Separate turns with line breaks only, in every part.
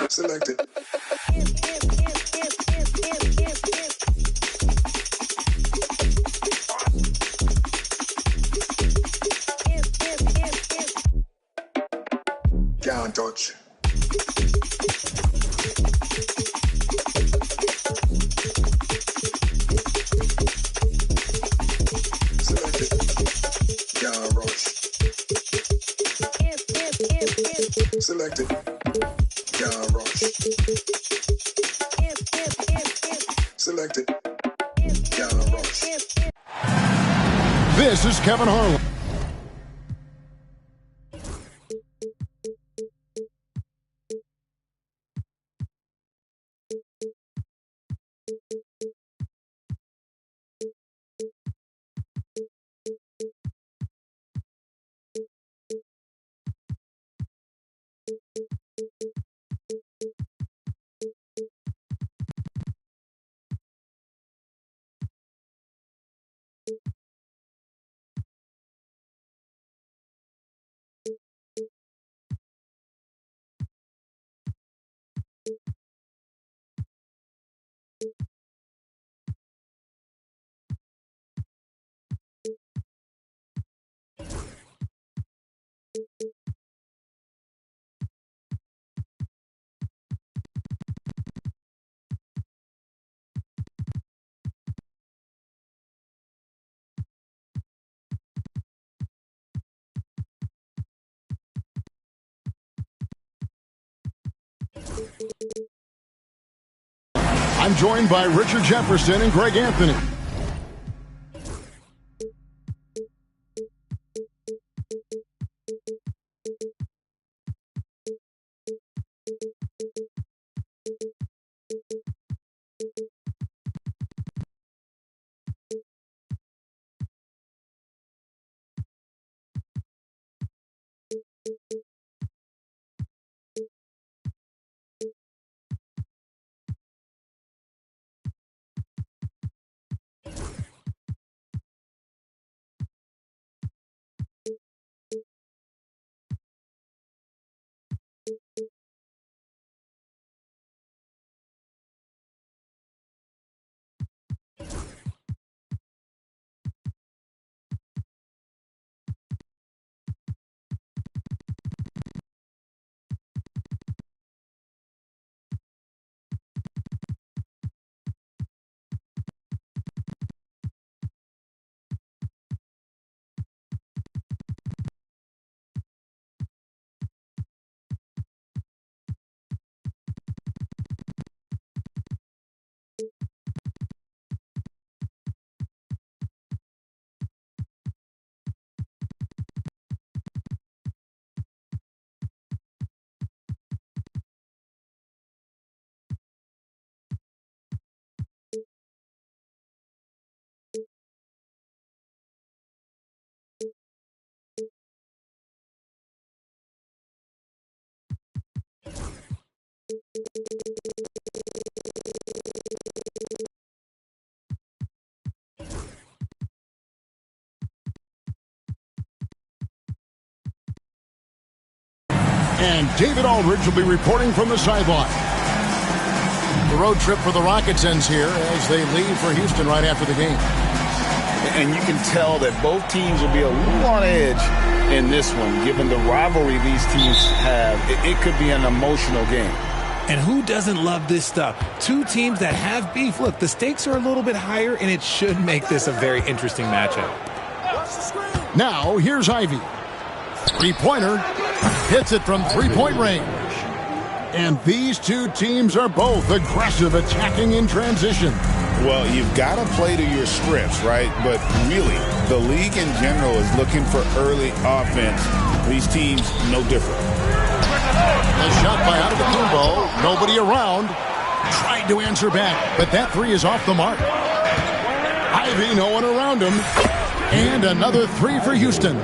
Selected. Can't touch. Selected. Can't rush. Selected. Can't rush. Selected. Can't rush.
This is Kevin Harlan. I'm joined by Richard Jefferson and Greg Anthony. And David Aldridge will be reporting from the sideline. The road trip for the Rockets ends here as they leave for Houston right after the game.
And you can tell that both teams will be a little on edge in this one, given the rivalry these teams have. It could be an emotional game.
And who doesn't love this stuff? Two teams that have beef. Look, the stakes are a little bit higher, and it should make this a very interesting matchup.
Now, here's Ivy. Three-pointer. Hits it from three-point range. And these two teams are both aggressive, attacking in transition.
Well, you've got to play to your scripts, right? But really, the league in general is looking for early offense. These teams, no different.
The shot by Antetokounmpo. Nobody around. Tried to answer back, but that three is off the mark. Ivy, no one around him. And another three for Houston.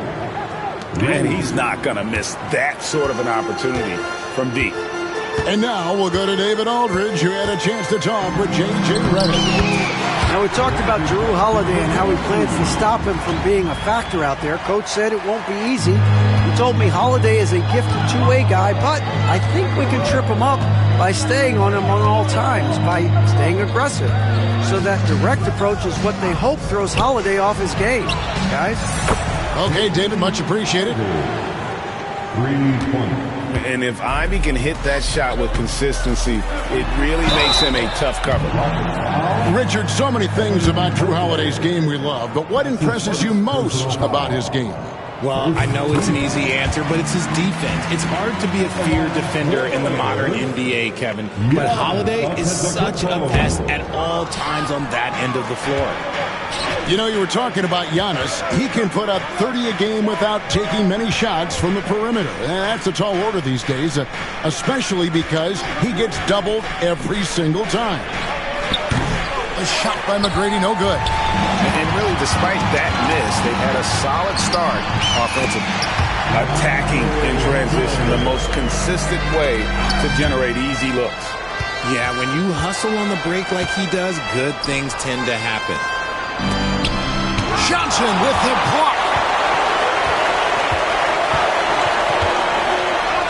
And he's not going to miss that sort of an opportunity from deep.
And now we'll go to David Aldridge, who had a chance to talk with J.J. Redick.
Now, we talked about Jrue Holiday and how he plans to stop him from being a factor out there. Coach said it won't be easy. He told me Holiday is a gifted two-way guy, but I think we can trip him up by staying on him on all times, by staying aggressive. So that direct approach is what they hope throws Holiday off his game, guys.
Okay, David, much appreciated.
3-point.
And if Ivy can hit that shot with consistency, it really makes him a tough cover.
Richard, so many things about Drew Holiday's game we love, but what impresses you most about his game?
Well, I know it's an easy answer, but it's his defense. It's hard to be a feared defender in the modern NBA, Kevin. But Holiday is such a pest at all times on that end of the floor.
You know, you were talking about Giannis. He can put up 30 a game without taking many shots from the perimeter. And that's a tall order these days, especially because he gets doubled every single time. A shot by McGrady, no good.
And really, despite that miss, they've had a solid start offensively. Attacking in transition, the most consistent way to generate easy looks.
Yeah, when you hustle on the break like he does, good things tend to happen.
Johnson with the block.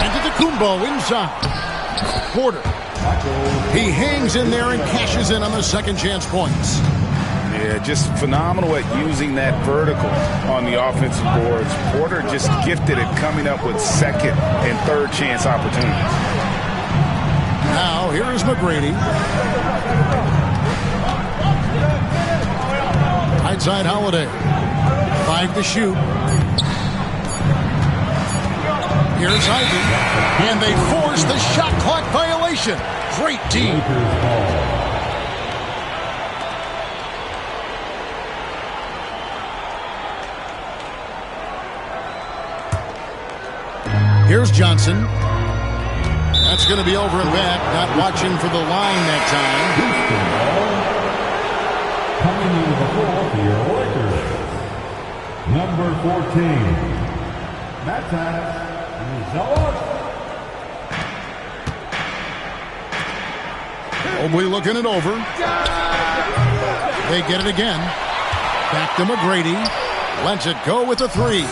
Antetokounmpo inside. Porter. He hangs in there and cashes in on the second chance points.
Yeah, just phenomenal at using that vertical on the offensive boards. Porter just gifted at coming up with second and third chance opportunities.
Now, here is McGrady. Right side Holiday. 5 to shoot. Here's Ivy. And they force the shot clock violation. Great D. Here's Johnson. That's going to be over and back. Not watching for the line that time.
Coming into the floor for your Lakers, number 14, Matas Zealous.
Mobley looking it over. They get it again. Back to McGrady. Lets it go with the three.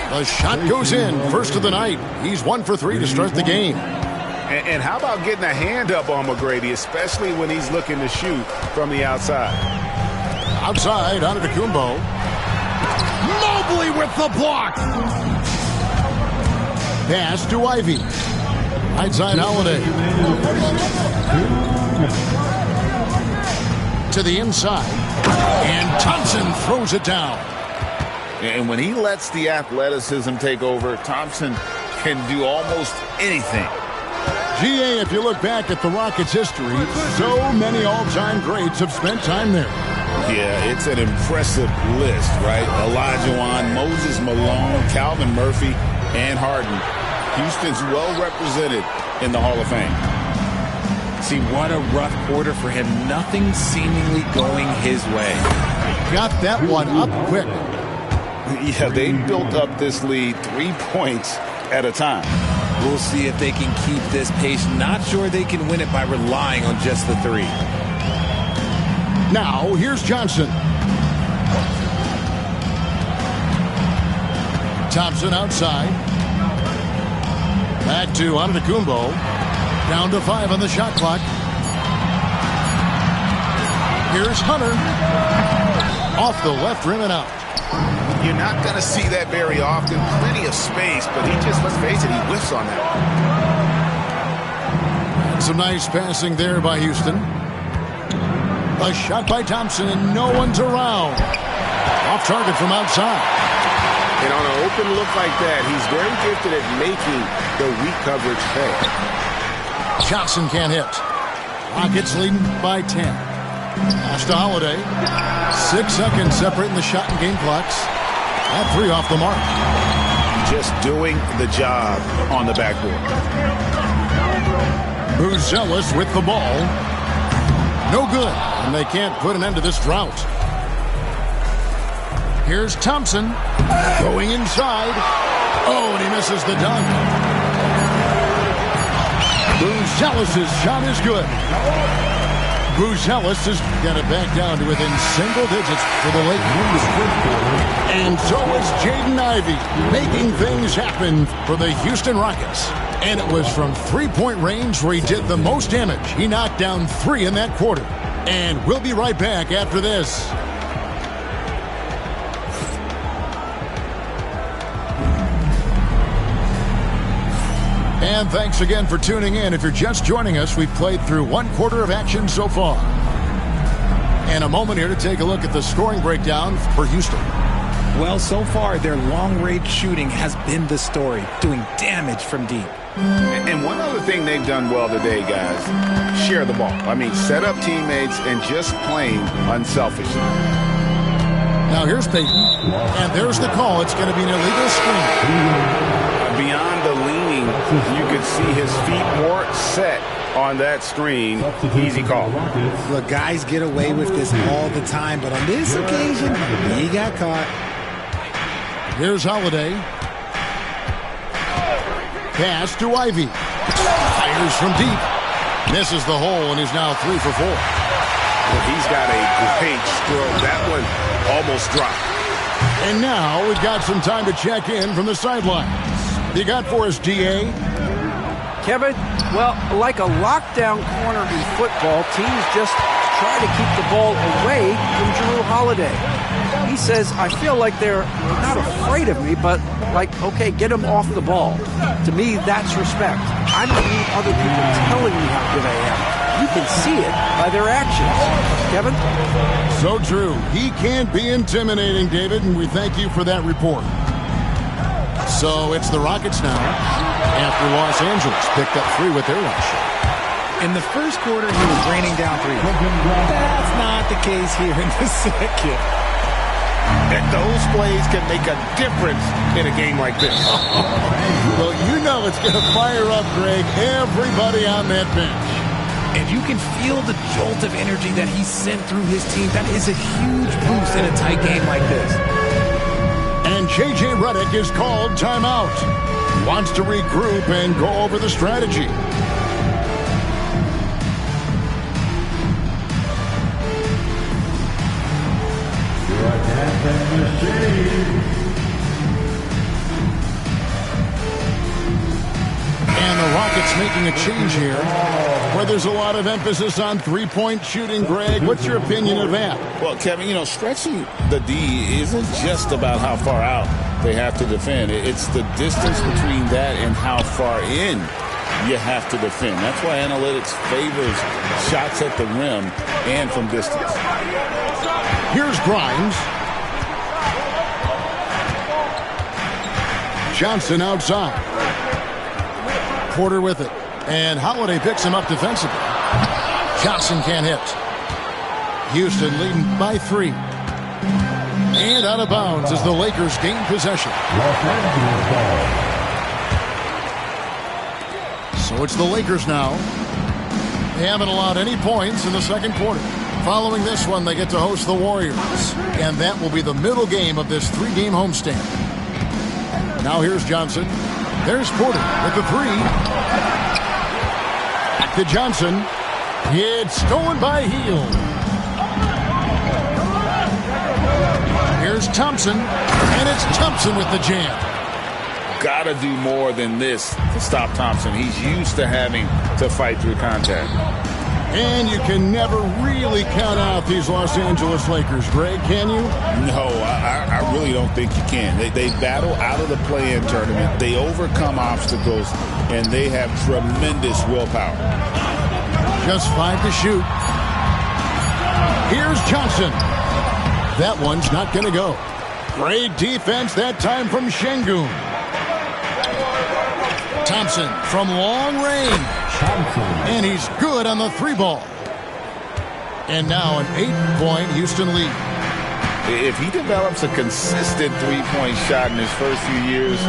The shot goes in. First of the night. He's 1 for 3 to start the game.
And how about getting a hand up on McGrady, especially when he's looking to shoot from the outside?
Outside, Antetokounmpo. Mobley with the block. Pass to Ivy. Right side, Holiday. To the inside. And Thompson throws it down.
And when he lets the athleticism take over, Thompson can do almost anything.
GA, if you look back at the Rockets' history, so many all-time greats have spent time there.
Yeah, it's an impressive list, right? Olajuwon, Moses Malone, Calvin Murphy, and Harden. Houston's well represented in the Hall of Fame.
See, what a rough quarter for him. Nothing seemingly going his way.
Got that one up quick.
Yeah, they built up this lead 3 points at a time.
We'll see if they can keep this pace. Not sure they can win it by relying on just the three.
Now, here's Johnson. Thompson outside. Back to Antetokounmpo. Down to 5 on the shot clock. Here's Hunter. Off the left rim and out.
You're not going to see that very often. Plenty of space, but he just, let's face it, he whiffs on that.
Some nice passing there by Houston. A shot by Thompson, and no one's around. Off target from outside.
And on an open look like that, he's very gifted at making the weak coverage pay.
Johnson can't hit. Rockets leading by 10. Pass to Holiday. 6 seconds separating the shot and game clocks. That 3 off the mark.
Just doing the job on the backboard.
Zealous with the ball. No good. And they can't put an end to this drought. Here's Thompson. Going inside. Oh, and he misses the dunk. Zealous's shot is good. Buzelis is going to back down to within single digits for the Lakers. And so is Jaden Ivey, making things happen for the Houston Rockets. And it was from three-point range where he did the most damage. He knocked down 3 in that quarter. And we'll be right back after this. And thanks again for tuning in. If you're just joining us, we've played through 1 quarter of action so far. And a moment here to take a look at the scoring breakdown for Houston.
Well, so far, their long-range shooting has been the story, doing damage from deep.
And one other thing they've done well today, guys, share the ball. I mean, set up teammates and just playing unselfishly.
Now here's Peyton, and there's the call. It's going to be an illegal screen.
Beyond the leaning, you could see his feet weren't set on that screen. Easy call.
Look, guys get away with this all the time, but on this occasion, he got caught.
Here's Holiday. Pass to Ivey. Fires from deep. Misses the hole and is now 3 for 4.
Well, he's got a great stroke. That one almost dropped.
And now we've got some time to check in from the sidelines. You got for us, DA?
Kevin, well, like a lockdown corner in football, teams just try to keep the ball away from Jrue Holiday. He says, I feel like they're not afraid of me, but like, okay, get him off the ball. To me, that's respect. I don't need other people telling me how good I am. You can see it by their actions. Kevin?
So true. He can't be intimidating, David, and we thank you for that report. So it's the Rockets now, after Los Angeles picked up 3 with their last shot.
In the first quarter, he was raining down 3. That's not the case here in the second.
And those plays can make a difference in a game like this.
Well, you know it's going to fire up, Greg, everybody on that bench.
And you can feel the jolt of energy that he sent through his team. That is a huge boost in a tight game like this.
And J.J. Redick is called timeout. Wants to regroup and go over the strategy. And the Rockets making a change here, where there's a lot of emphasis on three-point shooting. Greg, what's your opinion of that?
Well, Kevin, you know, stretching the D isn't just about how far out they have to defend. It's the distance between that and how far in you have to defend. That's why analytics favors shots at the rim and from distance.
Here's Grimes. Johnson outside. Porter with it. And Holiday picks him up defensively. Johnson can't hit. Houston leading by 3. And out of bounds as the Lakers gain possession. So it's the Lakers now. They haven't allowed any points in the second quarter. Following this one, they get to host the Warriors. And that will be the middle game of this 3-game homestand. Now here's Johnson. There's Porter with the 3. Back to Johnson. It's stolen by Hield. Here's Thompson. And it's Thompson with the jam.
Got to do more than this to stop Thompson. He's used to having to fight through contact.
And you can never really count out these Los Angeles Lakers, Greg, can you?
No, I really don't think you can. They battle out of the play-in tournament. They overcome obstacles, and they have tremendous willpower.
Just 5 to shoot. Here's Johnson. That one's not going to go. Great defense that time from Şengün. Thompson from long range. And he's good on the 3-ball. And now an 8-point Houston lead.
If he develops a consistent 3-point shot in his first few years,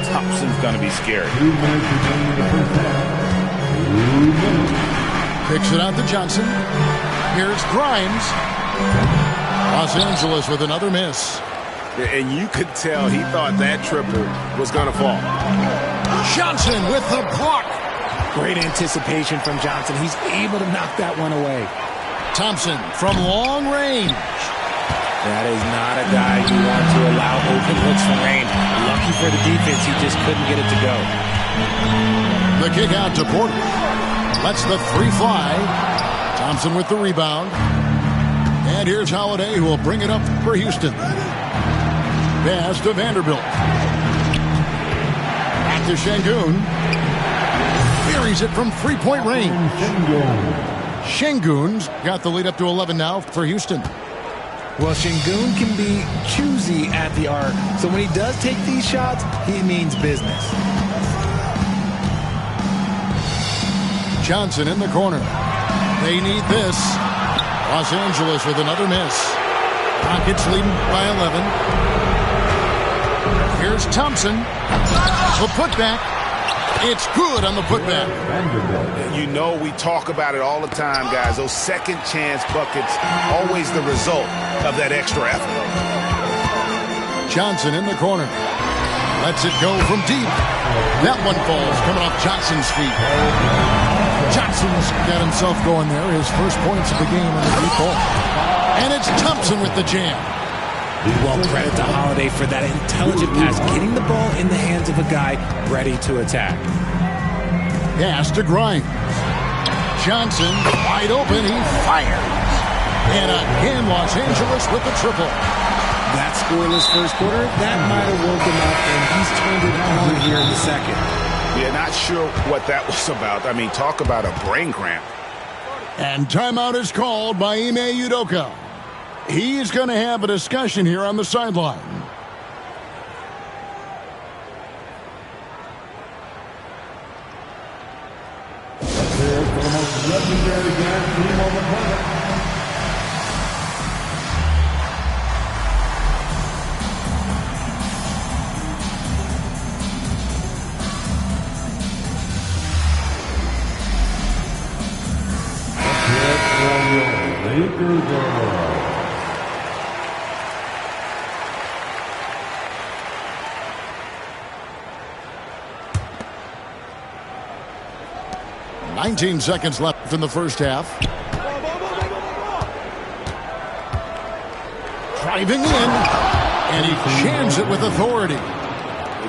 Thompson's going to be scary.
Picks it out to Johnson. Here's Grimes. Los Angeles with another miss.
And you could tell he thought that triple was going to fall.
Johnson with the block.
Great anticipation from Johnson. He's able to knock that one away.
Thompson from long range.
That is not a guy you want to allow open looks from range. Lucky for the defense, he just couldn't get it to go.
The kick out to Porter. Lets the three fly. Thompson with the rebound. And here's Holiday, who will bring it up for Houston. Pass to Vanderbilt. Back to Şengün. Buries it from three-point range. Şengün's got the lead up to 11 now for Houston.
Well, Şengün can be choosy at the arc, so when he does take these shots, he means business.
Johnson in the corner. They need this. Los Angeles with another miss. Rockets leading by 11. Here's Thompson. The putback. It's good on the putback.
You know we talk about it all the time, guys. Those second chance buckets, always the result of that extra effort.
Johnson in the corner. Lets it go from deep. That one falls coming off Johnson's feet. Johnson's got himself going there. His first points of the game on the deep ball. And it's Thompson with the jam.
Well, credit to Holiday for that intelligent pass, getting the ball in the hands of a guy ready to attack.
Pass to Grimes. Johnson wide open. He fires. And again, Los Angeles with the triple.
That scoreless first quarter, that might have woke him up, and he's turned it on here in the second.
Yeah, not sure what that was about. I mean, talk about a brain cramp.
And timeout is called by Ime Udoka. He's going to have a discussion here on the sideline.
Here for the most legendary gas team on the planet. Lakers.
19 seconds left in the first half. Driving in, and he jams it with authority.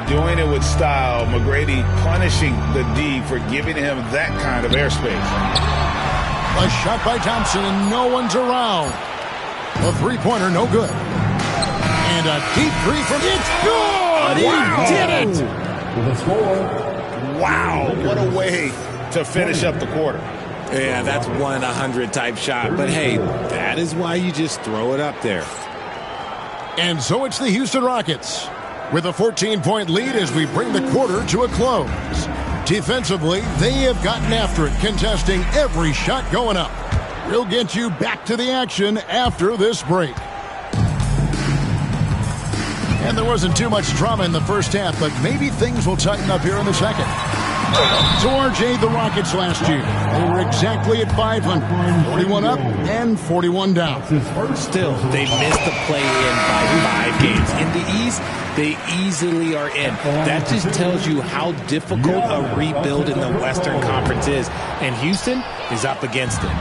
Doing it with style. McGrady punishing the D for giving him that kind of airspace.
A shot by Thompson, and no one's around. A three-pointer, no good. And a deep three from... It's good!
Wow.
He did it!
With a score.
Wow, what a way to finish up the quarter.
Yeah, that's 1 in 100 type shot. But hey, that is why you just throw it up there.
And so it's the Houston Rockets with a 14-point lead as we bring the quarter to a close. Defensively, they have gotten after it, contesting every shot going up. We'll get you back to the action after this break. And there wasn't too much drama in the first half, but maybe things will tighten up here in the second. So, RJ, the Rockets last year, they were exactly at 500, 41 up and 41 down.
Still, they missed the play-in by 5 games. In the East, they easily are in. That just tells you how difficult a rebuild in the Western Conference is. And Houston is up against it.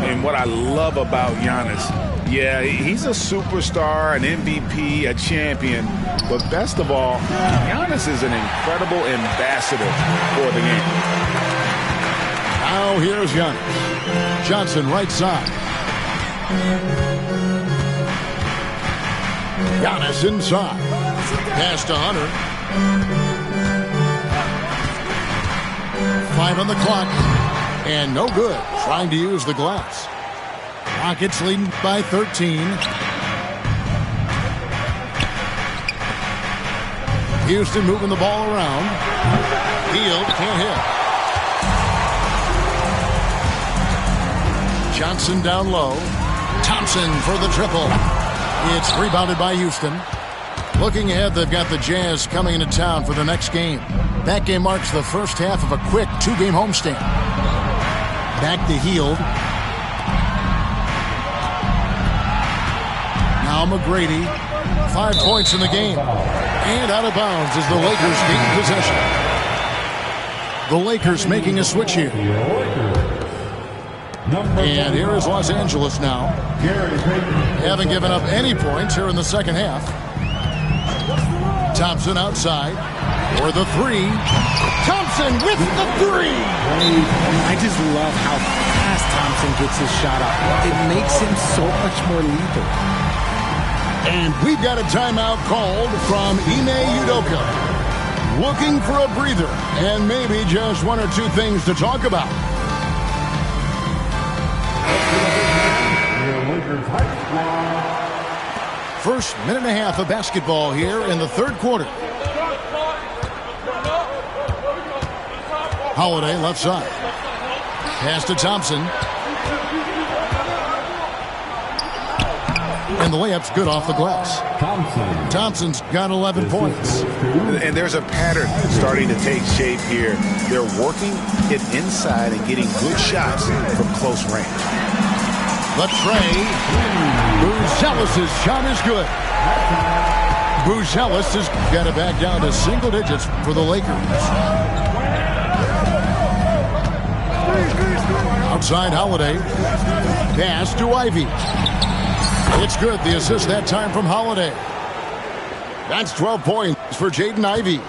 And what I love about Giannis, yeah, he's a superstar, an MVP, a champion. But best of all, Giannis is an incredible ambassador for the game.
Now here's Giannis. Johnson right side. Giannis inside. Pass to Hunter. 5 on the clock. And no good. Trying to use the glass. Rockets leading by 13. Houston moving the ball around. Hield can't hit. Johnson down low. Thompson for the triple. It's rebounded by Houston. Looking ahead, they've got the Jazz coming into town for the next game. That game marks the first half of a quick 2-game homestand. Back to Hield. Now McGrady. 5 points in the game. And out of bounds as the Lakers gain possession. The Lakers making a switch here. And here is Los Angeles now. Haven't given up any points here in the second half. Thompson outside for the three. Thompson with the three.
I just love how fast Thompson gets his shot off. It makes him so much more lethal.
And we've got a timeout called from Ime Udoka. Looking for a breather and maybe just one or two things to talk about. First minute and a half of basketball here in the third quarter. Holiday left side. Pass to Thompson. And the layup's good off the glass. Thompson's got 11 points.
And there's a pattern starting to take shape here. They're working it inside and getting good shots from close range.
The tray. Buzelis' shot is good. Buzelis has got it back down to single digits for the Lakers. Outside Holiday. Pass to Ivy. It's good. The assist that time from Holiday. That's 12 points for Jaden Ivey.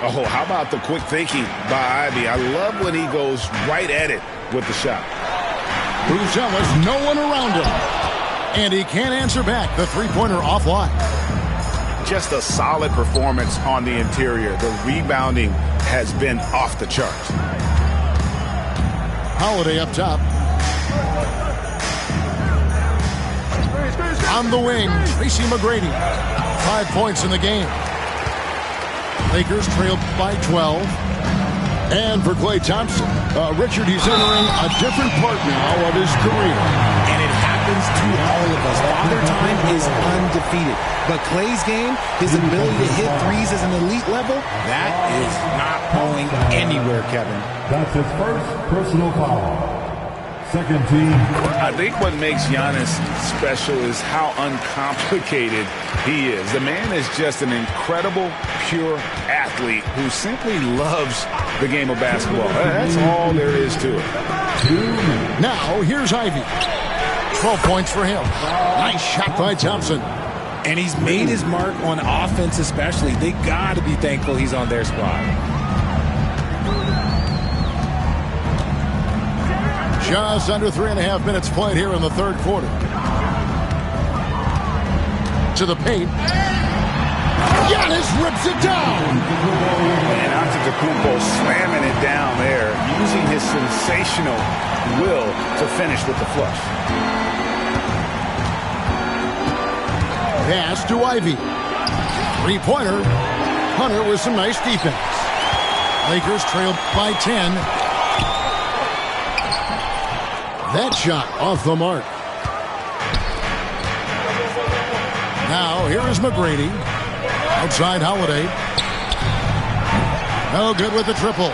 Oh, how about the quick thinking by Ivy? I love when he goes right at it with the shot.
Buzelis, no one around him. And he can't answer back. The three-pointer offline.
Just a solid performance on the interior. The rebounding has been off the charts.
Holiday up top. On the wing, Tracy McGrady. 5 points in the game. Lakers trail by 12. And for Klay Thompson, Richard, he's entering a different part now of his career.
And it happens to all of us. Father Time is undefeated. But Klay's game, his ability to hit threes as an elite level, that is not going anywhere, Kevin.
That's his first personal foul. Second team.
I think what makes Giannis special is how uncomplicated he is. The man is just an incredible, pure athlete who simply loves the game of basketball. That's all there is to it.
Now, here's Ivy. 12 points for him. Nice shot by Thompson.
And he's made his mark on offense especially. They got to be thankful he's on their squad.
Just under 3.5 minutes played here in the third quarter. To the paint. Giannis rips it down.
And Antetokounmpo slamming it down there, using his sensational will to finish with the flush.
Pass to Ivy. Three-pointer. Hunter with some nice defense. Lakers trail by 10. That shot off the mark. Now, here is McGrady. Outside Holiday. No good with the triple.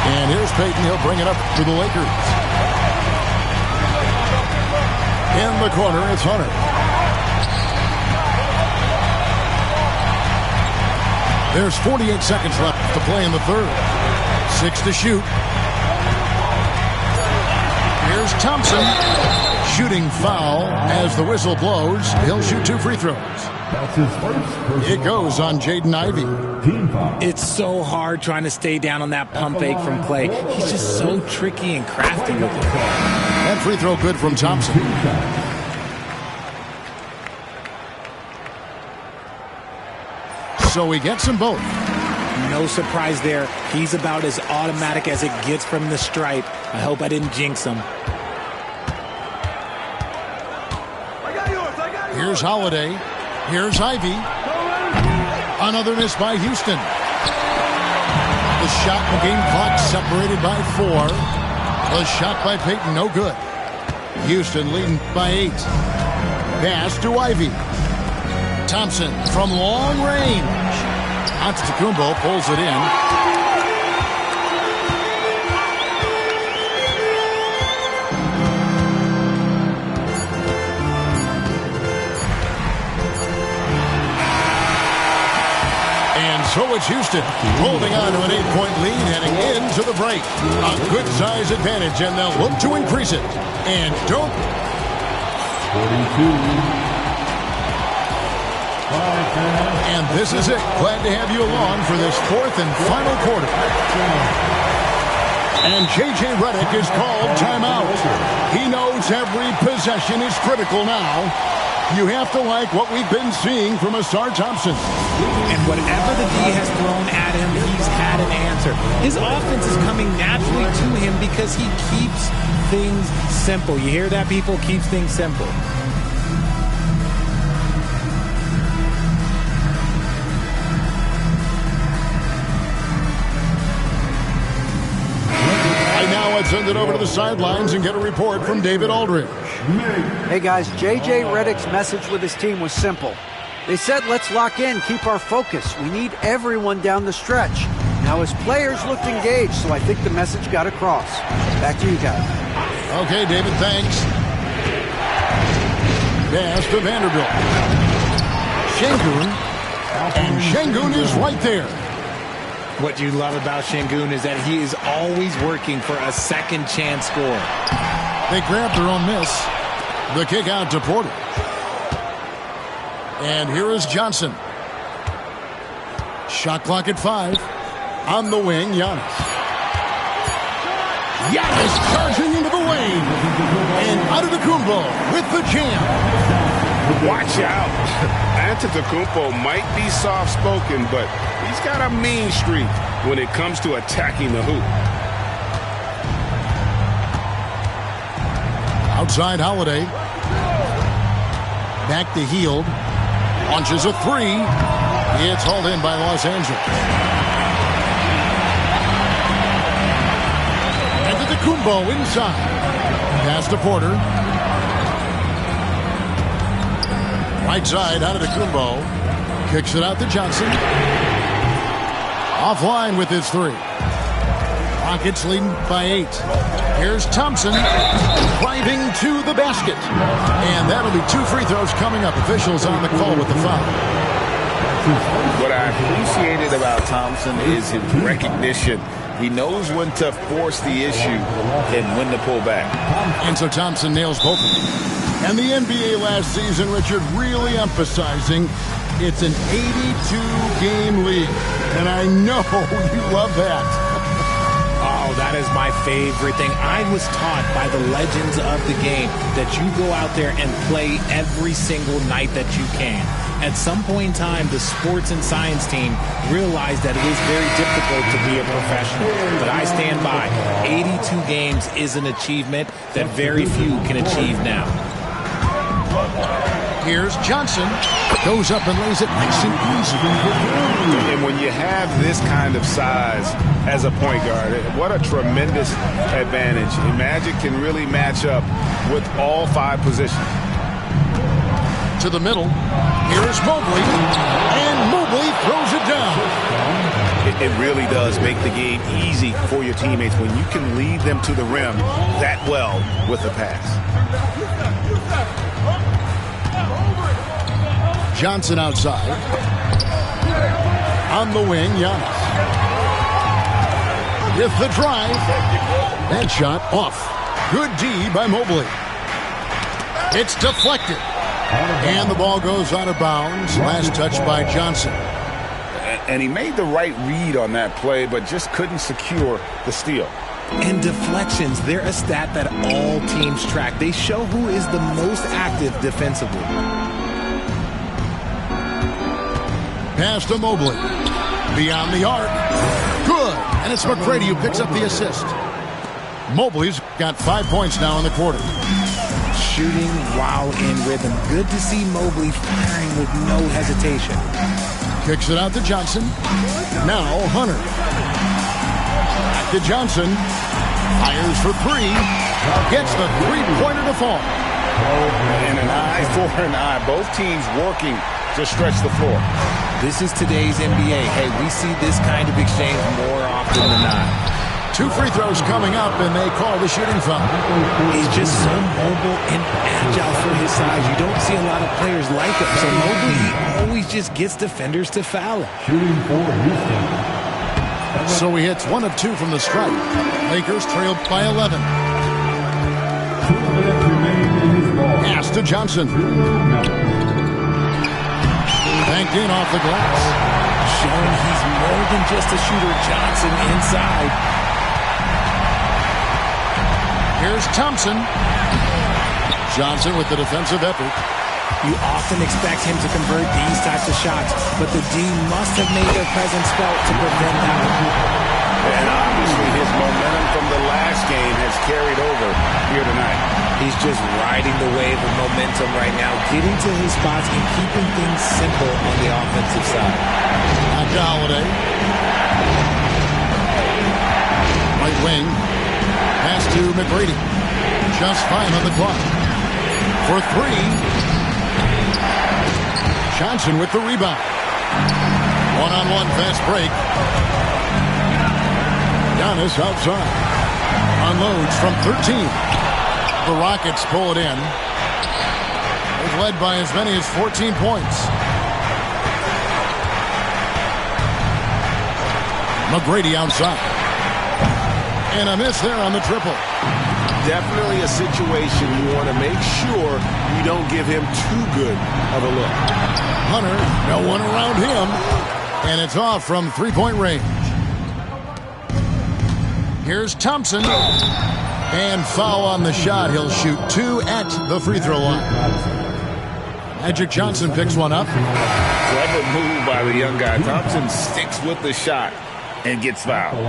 And here's Payton. He'll bring it up to the Lakers. In the corner, it's Hunter. There's 48 seconds left to play in the third. 6 to shoot. Here's Thompson. Shooting foul as the whistle blows. He'll shoot 2 free throws.
That's his first.
It goes on Jaden Ivey.
Team foul.
It's so hard trying to stay down on that pump fake from Klay. He's just so tricky and crafty with it.
That free throw good from Thompson. So he gets them both.
No surprise there. He's about as automatic as it gets from the stripe. I hope I didn't jinx him.
Here's Holiday. Here's Ivy. Another miss by Houston. The shot in the game clock separated by 4. The shot by Payton, no good. Houston leading by 8. Pass to Ivy. Thompson from long range. Antetokounmpo pulls it in. So it's Houston holding on to an 8-point lead heading into the break. A good size advantage, and they'll look to increase it. And don't...
42.
And this is it. Glad to have you along for this fourth and final quarter. And J.J. Redick is called timeout. He knows every possession is critical now. You have to like what we've been seeing from Asar Thompson.
And whatever the D has thrown at him, he's had an answer. His offense is coming naturally to him because he keeps things simple. You hear that, people? Keeps things simple.
Let's send it over to the sidelines and get a report from David Aldridge.
Hey guys, J.J. Redick's message with his team was simple. They said, let's lock in, keep our focus. We need everyone down the stretch. Now his players looked engaged, so I think the message got across. Back to you guys.
Okay, David, thanks. Pass to Vanderbilt. Şengün. And Şengün is right there.
What you love about Şengün is that he is always working for a second chance score.
They grabbed their own miss. The kick out to Porter. And here is Johnson. Shot clock at 5. On the wing, Giannis. Giannis charging into the lane. And Antetokounmpo with the jam.
Watch out. Antetokounmpo might be soft-spoken, but he's got a mean streak when it comes to attacking the hoop.
Outside Holiday. Back to Hield. Launches a 3. It's hauled in by Los Angeles. Antetokounmpo inside. Pass to Porter. Right side, Antetokounmpo. Kicks it out to Johnson. Offline with his 3. Rockets leading by 8. Here's Thompson driving to the basket. And that'll be 2 free throws coming up. Officials on the call with the foul.
What I appreciated about Thompson is his recognition. He knows when to force the issue and when to pull back.
And so Thompson nails both of them. And the NBA last season, Richard, really emphasizing it's an 82-game league. And I know you love that.
Oh, that is my favorite thing. I was taught by the legends of the game that you go out there and play every single night that you can. At some point in time, the sports and science team realized that it is very difficult to be a professional. But I stand by. 82 games is an achievement that very few can achieve now.
Here's Johnson. Goes up and lays it nice and easy.
And when you have this kind of size as a point guard, what a tremendous advantage. Magic can really match up with all 5 positions.
To the middle. Here's Mobley. And Mobley throws it down.
It really does make the game easy for your teammates when you can lead them to the rim that well with a pass.
Johnson outside. On the wing, Giannis. With the drive. That shot off. Good D by Mobley. It's deflected. And the ball goes out of bounds. Last touch by Johnson.
And he made the right read on that play, but just couldn't secure the steal.
And deflections, they're a stat that all teams track. They show who is the most active defensively.
Pass to Mobley. Beyond the arc. Good. And it's McGrady who picks up the assist. Mobley's got 5 points now in the quarter.
Shooting while in rhythm. Good to see Mobley firing with no hesitation.
Kicks it out to Johnson. Now Hunter. Back to Johnson. Fires for 3. Gets the 3-pointer to fall.
And an eye for an eye. Both teams working to stretch the floor.
This is today's NBA. Hey, we see this kind of exchange more often than not.
2 free throws coming up, and they call the shooting foul.
He's just so mobile and agile for his size. You don't see a lot of players like him. So Mobley, he always just gets defenders to foul him.
Shooting for Houston.
So he hits 1 of 2 from the stripe. Lakers trail by 11.
2 minutes remaining in his ball.
Pass to Johnson. Banked in off the glass.
Showing he's more than just a shooter. Johnson inside.
Here's Thompson. Johnson with the defensive effort.
You often expect him to convert these types of shots, but the D must have made their presence felt to prevent that.
And obviously his momentum from the last game has carried over here tonight.
He's just riding the wave of momentum right now, getting to his spots and keeping things simple on the offensive side.
Back to Holiday. Right wing. Pass to McGrady. Just 5 on the clock. For 3. Johnson with the rebound. One-on-one fast break. Giannis outside. Unloads from 13. The Rockets pull it in. They've led by as many as 14 points. McGrady outside. And a miss there on the triple.
Definitely a situation you want to make sure you don't give him too good of a look.
Hunter, no one around him. And it's off from 3-point range. Here's Thompson. And foul on the shot. He'll shoot 2 at the free throw line. Magic Johnson picks one up.
Clever move by the young guy. Thompson sticks with the shot and gets fouled.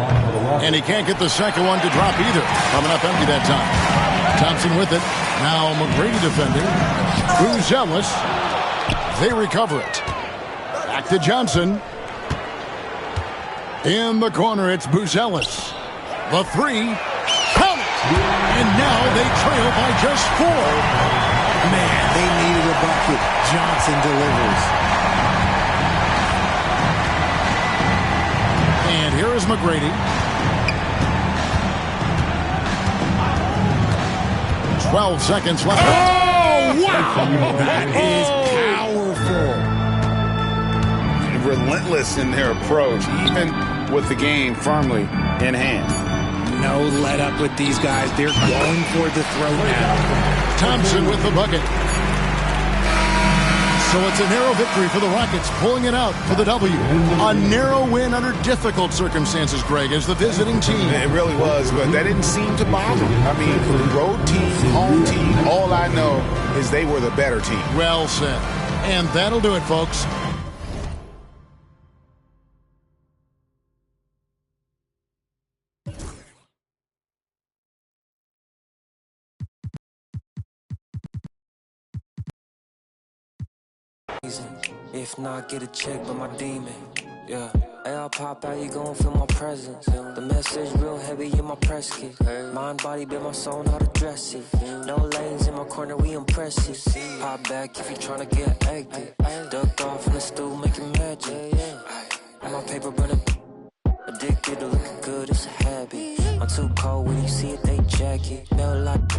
And he can't get the second one to drop either. Coming up empty that time. Thompson with it. Now McGrady defending. Buzelis. They recover it. Back to Johnson. In the corner, it's Buzelis. The 3. Count it! And now they trail by just 4.
Man, they needed a bucket. Johnson delivers.
And here is McGrady. 12 seconds left.
Oh, wow! That is powerful.
Relentless in their approach, even with the game firmly in hand.
No let up with these guys. They're going for the throw now.
Thompson with the bucket. So it's a narrow victory for the Rockets, pulling it out for the W. A narrow win under difficult circumstances, Greg, as the visiting team.
It really was, but that didn't seem to bother. I mean, road team, home team, all I know is they were the better team.
Well said. And that'll do it, folks.
If not, get a check by my demon. Yeah. Hey, I'll pop out, you gon' feel my presence. The message real heavy in my press kit. Mind, body, build my soul, know how to dress it. No lanes in my corner, we impressive. Pop back if you tryna get active. Ducked off in the stool, making magic. My paper burning. Addicted to looking good, it's a habit. I'm too cold when you see it, they jacket. Melt like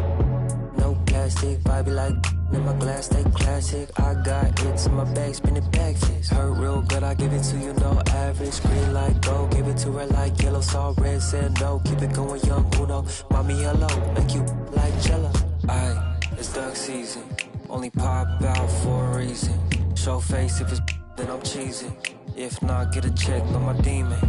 no plastic, vibey like in my glass, stay classic. I got it in my bag, spinning backflips. Hurt real good, I give it to you, no average. Green like gold, give it to her like yellow. Saw red, said no, keep it going, young Uno. Mommy, hello, make you like jello. Aye, it's duck season, only pop out for a reason. Show face if it's then I'm cheesing. If not, get a check by my demon.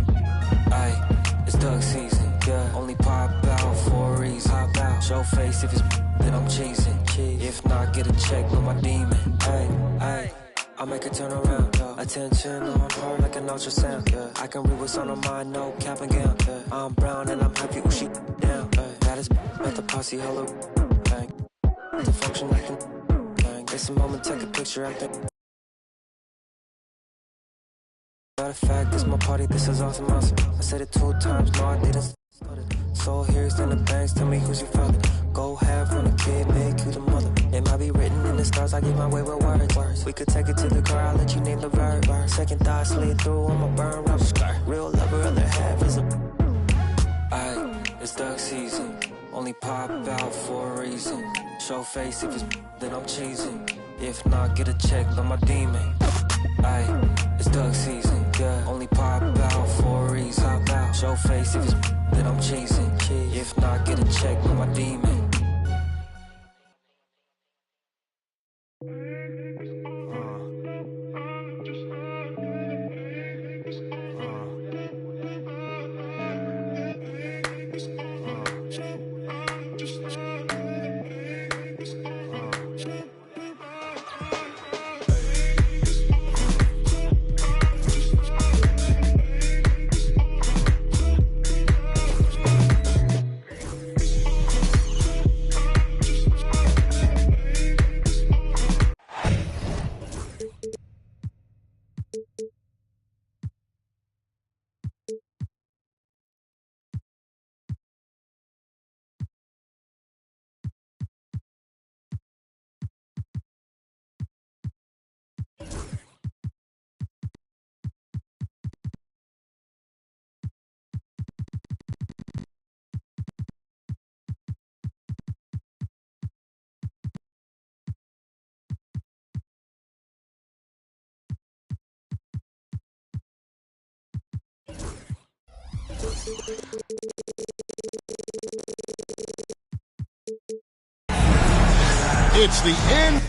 Aye, it's duck season, yeah. Only pop out for a reason. Pop out, show face if it's then I'm cheesing. If not, get a check with my demon. Ay, I make it turn around. Attention on her like an ultrasound. I can read what's on her mind, no cap and gown. I'm brown and I'm happy when she down. That is at the posse hella bang. The function like a bang. It's a moment, take a picture after. Matter of fact, this my party, this is awesome. I said it 2 times, no I didn't. So here's then the bangs, tell me who's your father. Go half on a kid, make you the mother. It might be written in the stars, I get my way with words. We could take it to the car, I'll let you name the verb. Second thought slid through on my burn rubber. Real lover, other half is a. Aye, Only pop out for a reason. Show face if it's then I'm cheesing. If not, get a check by my demon. Aye, it's duck season. Yeah, only pop out for a reason. Show face if it's then I'm cheesing. If not, get a check by my demon.
It's the end.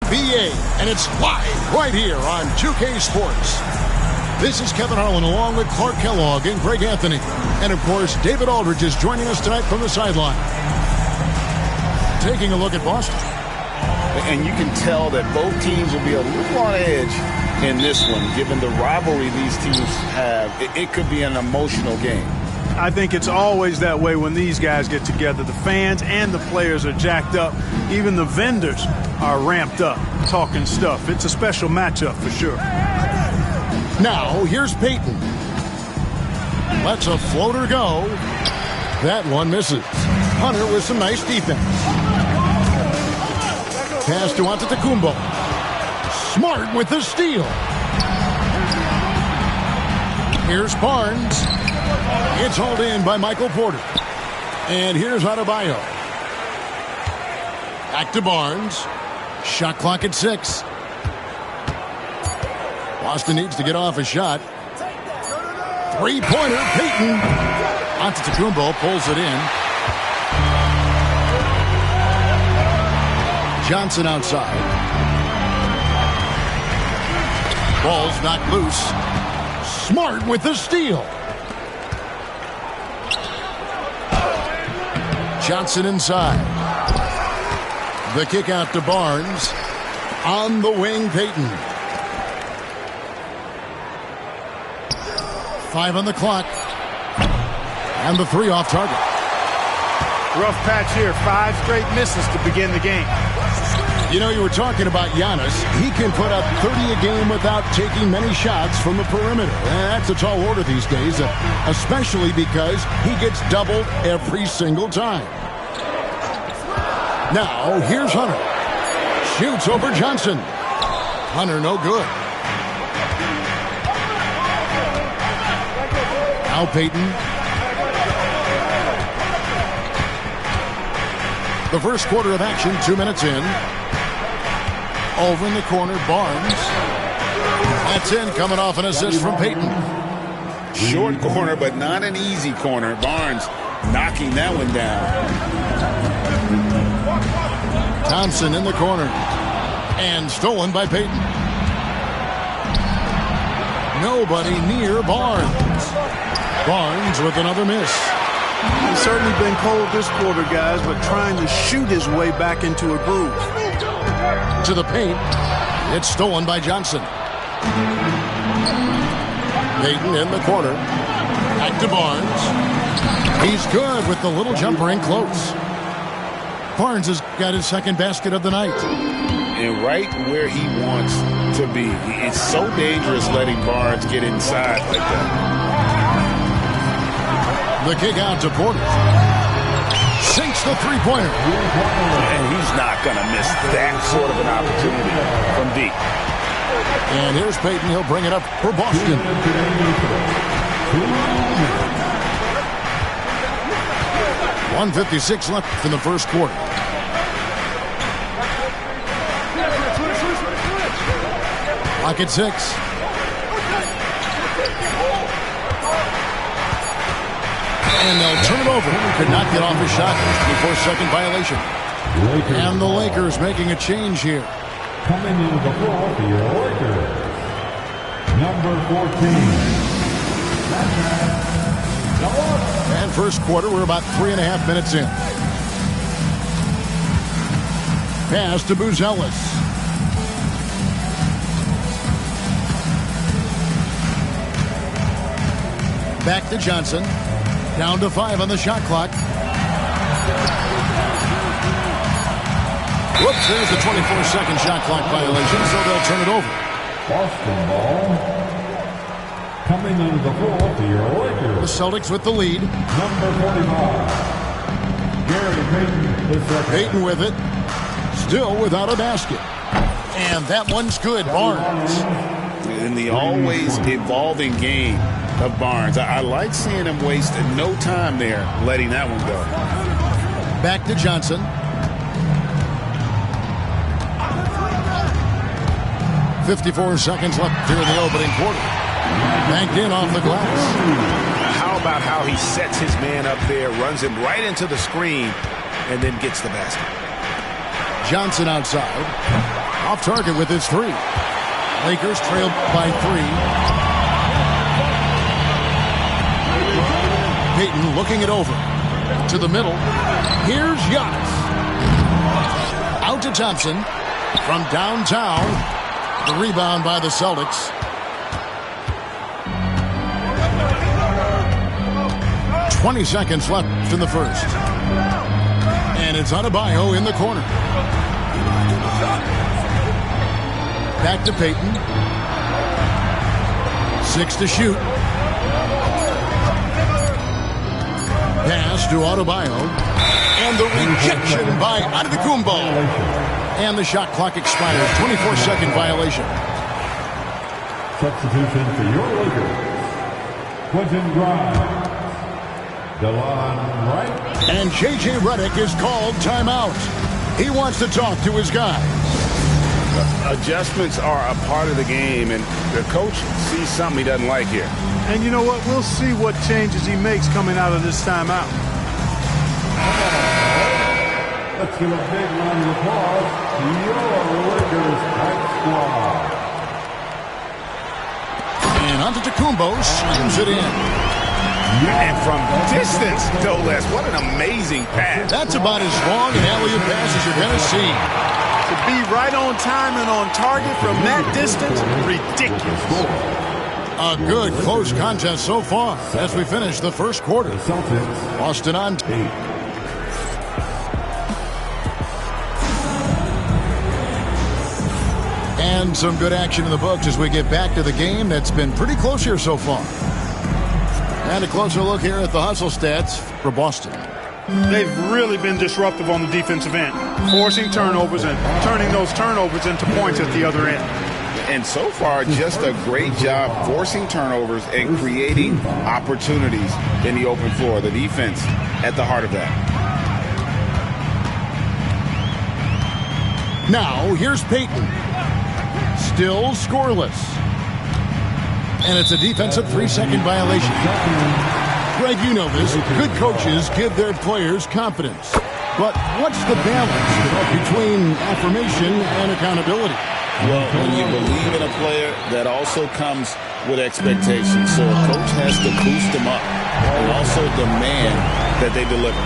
BA, and it's live right here on 2K Sports. This is Kevin Harlan along with Clark Kellogg and Greg Anthony. And, of course, David Aldridge is joining us tonight from the sideline. Taking a look at Boston.
And you can tell that both teams will be a little on edge in this one, given the rivalry these teams have. It could be an emotional game.
I think it's always that way when these guys get together. The fans and the players are jacked up. Even the vendors are ramped up, talking stuff. It's a special matchup for sure.
Now, here's Peyton. Lets a floater go. That one misses. Hunter with some nice defense. Pass to Antetokounmpo. Smart with the steal. Here's Barnes. It's hauled in by Michael Porter. And here's Adebayo. Back to Barnes. Shot clock at 6. Boston needs to get off a shot. Three-pointer, Peyton. Antetokounmpo pulls it in. Johnson outside. Ball's knocked loose. Smart with the steal. Johnson inside. The kick out to Barnes. On the wing, Peyton. 5 on the clock. And the 3 off target.
Rough patch here. 5 straight misses to begin the game.
You know, you were talking about Giannis. He can put up 30 a game without taking many shots from the perimeter. That's a tall order these days, especially because he gets doubled every single time. Now, here's Hunter. Shoots over Johnson. Hunter, no good. Now Peyton. The first quarter of action, 2 minutes in. Over in the corner, Barnes. That's in, coming off an assist from Peyton.
Short corner, but not an easy corner. Barnes knocking that one down.
Thompson in the corner. And stolen by Peyton. Nobody near Barnes. Barnes with another miss.
He's certainly been cold this quarter, guys, but trying to shoot his way back into a groove.
To the paint. It's stolen by Johnson. Payton in the corner. Back to Barnes. He's good with the little jumper in close. Barnes has got his second basket of the night.
And right where he wants to be. It's so dangerous letting Barnes get inside like that.
The kick out to Porter. Sinks the three-pointer.
And he's not going to miss that sort of an opportunity from deep.
And here's Payton. He'll bring it up for Boston. 1:56 left in the first quarter. Clock at 6. And they'll turn it over. Could not get off his shot. 24-second violation. And the Lakers making a change here.
Coming into the floor for your Lakers, number 14.
And first quarter, we're about 3.5 minutes in. Pass to Buzelis. Back to Johnson. Down to 5 on the shot clock. Whoops, there's the 24-second shot clock violation, so they'll turn it over.
Boston ball. Coming into the floor for your Lakers.
The Celtics with the lead.
Number 45. Gary Payton, the second.
Payton with it. Still without a basket. And that one's good, Barnes.
In the always evolving game of Barnes, I like seeing him waste no time there, letting that one go.
Back to Johnson. .54 seconds left here in the opening quarter. Banked in off the glass.
How about how he sets his man up there, runs him right into the screen, and then gets the basket.
Johnson outside. Off target with his 3. Lakers trailed by 3. Payton looking it over. To the middle. Here's Giannis. Out to Thompson. From downtown. The rebound by the Celtics. 20 seconds left in the first. And it's Adebayo in the corner. Back to Payton. 6 to shoot. Pass to Adebayo. And the rejection by Antetokounmpo. And the shot clock expires. 24-second violation.
Substitution for your Lakers. Quentin Grimes. Delon Wright.
And J.J. Redick is called timeout. He wants to talk to his guys.
Adjustments are a part of the game, and the coach sees something he doesn't like here.
And you know what? We'll see what changes he makes coming out of this timeout.
Let's give a big round of applause to your Lakers Hype Squad.
And Antetokounmpo slams it in.
And from distance, Doles, what an amazing pass.
That's about as long an alley-oop pass as you're going to see.
To be right on time and on target from that distance, ridiculous.
A good close contest so far as we finish the first quarter. Boston on 8. And some good action in the books as we get back to the game that's been pretty close here so far. And a closer look here at the hustle stats for Boston.
They've really been disruptive on the defensive end, forcing turnovers and turning those turnovers into points at the other end.
And so far, just a great job forcing turnovers and creating opportunities in the open floor. The defense at the heart of that.
Now, here's Payton. Still scoreless. And it's a defensive 3-second violation. Greg, you know this. Good coaches give their players confidence. But what's the balance between affirmation and accountability?
Well, when you believe in a player, that also comes with expectations. So a coach has to boost them up and also demand that they deliver.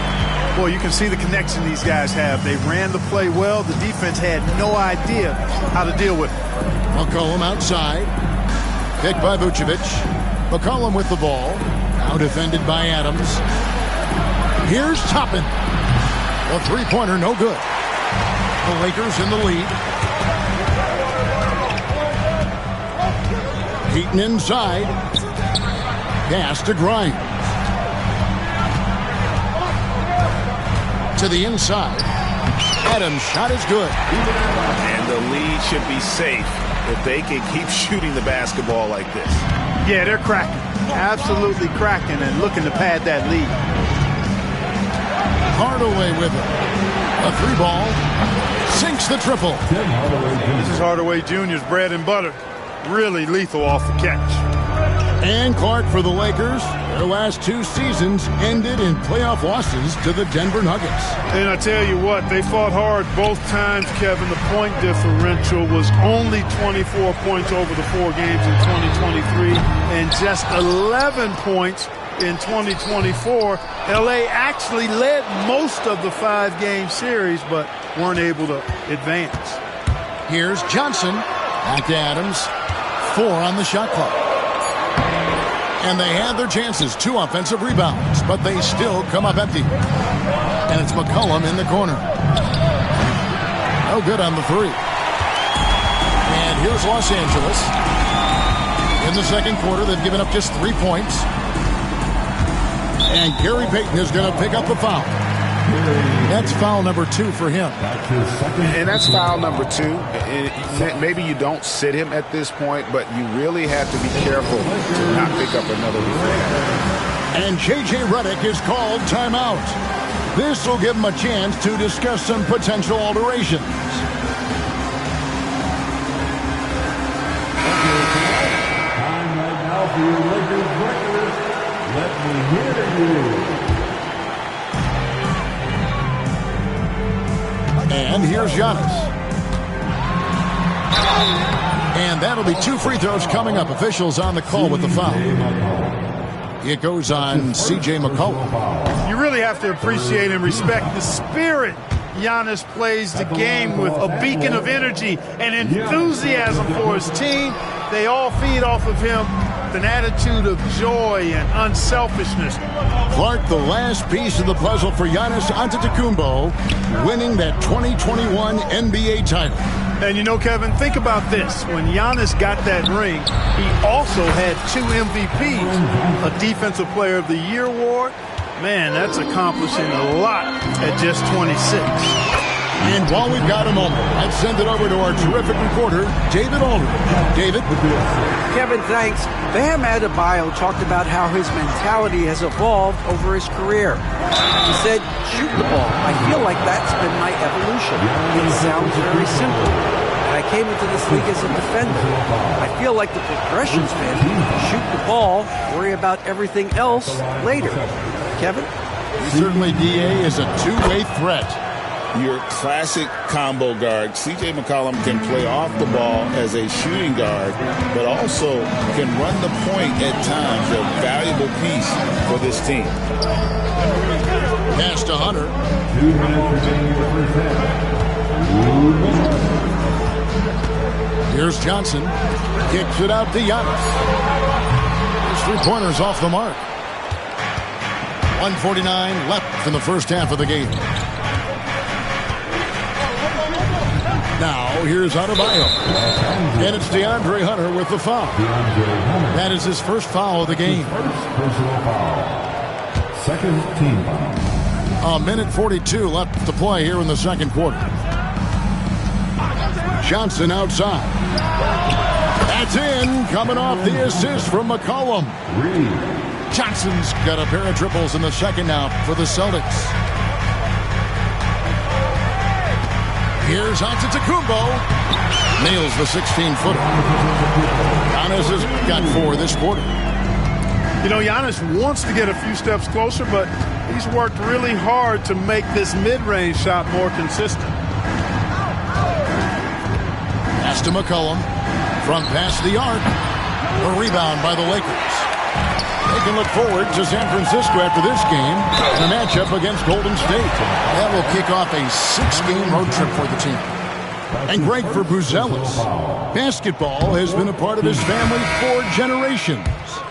Well, you can see the connection these guys have. They ran the play well. The defense had no idea how to deal with it.
McCollum outside. Picked by Vucevic. McCollum with the ball. Now defended by Adams. Here's Toppin. A three-pointer, no good. The Lakers in the lead. Heaton inside. Pass to Grimes. To the inside. Adams' shot is good.
And the lead should be safe if they can keep shooting the basketball like this.
Yeah, they're cracking. Absolutely cracking and looking to pad that lead.
Hardaway with it. A three ball. Sinks the triple.
This is Hardaway Jr.'s bread and butter. Really lethal off the catch.
And Clark for the Lakers. Their last two seasons ended in playoff losses to the Denver Nuggets.
And I tell you what, they fought hard both times, Kevin. The point differential was only 24 points over the 4 games in 2023 and just 11 points in 2024. LA actually led most of the 5-game series, but weren't able to advance.
Here's Johnson. Back to Adams. 4 on the shot clock. And they had their chances. 2 offensive rebounds, but they still come up empty. And it's McCollum in the corner. No good on the 3. And here's Los Angeles. In the second quarter, they've given up just 3 points. And Gary Payton is going to pick up the foul. That's foul number 2 for him.
And that's foul number 2. And maybe you don't sit him at this point, but you really have to be careful to not pick up another one.
And J.J. Redick is called timeout. This will give him a chance to discuss some potential alterations.
Time right now for your Lakers breakfast. Let me hear you.
And here's Giannis. And that'll be 2 free throws coming up. Officials on the call with the foul. It goes on C.J. McCollum.
You really have to appreciate and respect the spirit Giannis plays the game with, a beacon of energy and enthusiasm for his team. They all feed off of him with an attitude of joy and unselfishness.
Clark, the last piece of the puzzle for Giannis Antetokounmpo, winning that 2021 NBA title.
And you know, Kevin, think about this. When Giannis got that ring, he also had 2 MVPs, a Defensive Player of the Year award. Man, that's accomplishing a lot at just 26.
And while we've got a moment, I'd send it over to our terrific reporter, David Aldridge. David?
Kevin, thanks. Bam Adebayo talked about how his mentality has evolved over his career. He said, shoot the ball. I feel like that's been my evolution. It sounds very simple. And I came into this league as a defender. I feel like the progression's been shoot the ball, worry about everything else later. Kevin?
Certainly, D.A. is a two-way threat.
Your classic combo guard, C.J. McCollum, can play off the ball as a shooting guard, but also can run the point at times, a valuable piece for this team.
Pass to Hunter.
2 minutes remaining in the first half.
Here's Johnson. Kicks it out to Giannis. His three-pointer's off the mark. 1:49 left in the first half of the game. Now, here's Adebayo. And it's DeAndre Hunter with the foul. That is his first foul of the game.
First personal foul. Second team foul.
1:42 left to play here in the second quarter. Johnson outside. That's in. Coming off the assist from McCollum. Johnson's got a pair of triples in the second now for the Celtics. Here's Antetokounmpo. Nails the 16-footer. Giannis has got 4 this quarter.
You know, Giannis wants to get a few steps closer, but he's worked really hard to make this mid-range shot more consistent.
Pass to McCollum. From past the arc. A rebound by the Lakers. They can look forward to San Francisco after this game in a matchup against Golden State. That will kick off a 6-game road trip for the team. And Greg, for Buzelis, basketball has been a part of his family for generations.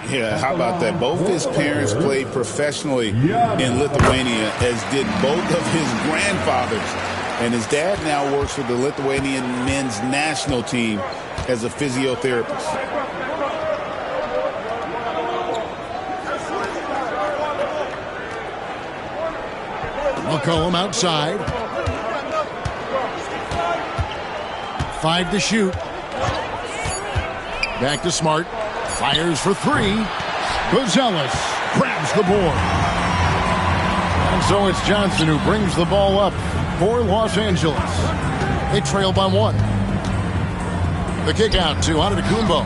Yeah, how about that? Both his parents played professionally in Lithuania, as did both of his grandfathers. And his dad now works for the Lithuanian men's national team as a physiotherapist.
McCollum outside. 5 to shoot. Back to Smart. Fires for 3. Buzelis grabs the board. And so it's Johnson who brings the ball up for Los Angeles. They trail by 1. The kick out to Antetokounmpo.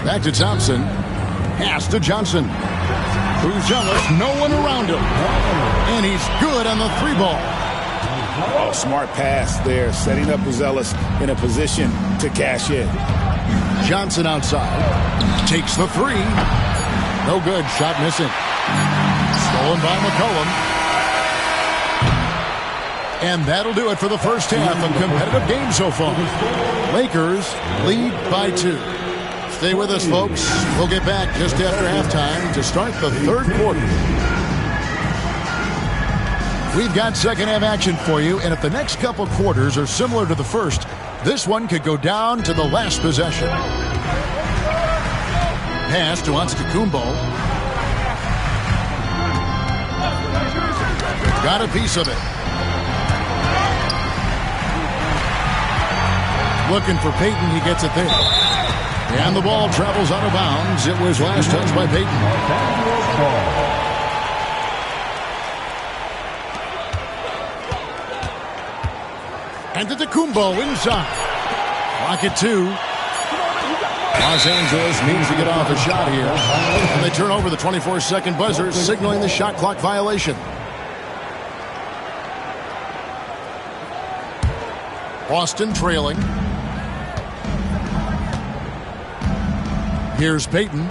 Back to Thompson. Pass to Johnson. Buzelis, no one around him. And he's good on the 3-ball.
Oh, smart pass there, setting up Buzelis in a position to cash in.
Johnson outside. Takes the 3. No good. Shot missing. Stolen by McCollum. And that'll do it for the first half. A competitive game so far. Lakers lead by 2. Stay with us, folks. We'll get back just after halftime to start the third quarter. We've got second half action for you, and if the next couple quarters are similar to the first, this one could go down to the last possession. Pass to Antetokounmpo. Got a piece of it. Looking for Payton, he gets it there. And the ball travels out of bounds. It was last touched by Payton. Antetokounmpo inside. Clock at 2. Los Angeles needs to get off a shot here. And they turn over the 24-second buzzer, signaling the shot clock violation. Boston trailing. Here's Payton.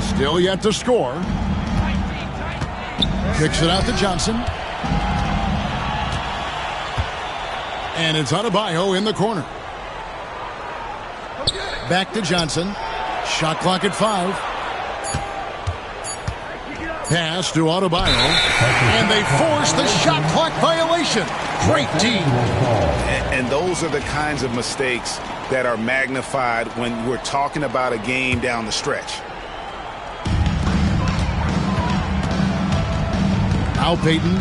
Still yet to score. Kicks it out to Johnson. And it's Adebayo in the corner. Back to Johnson. Shot clock at 5. Pass to Adebayo. And they force the shot clock violation. Great team.
And those are the kinds of mistakes that are magnified when we're talking about a game down the stretch.
Now Payton.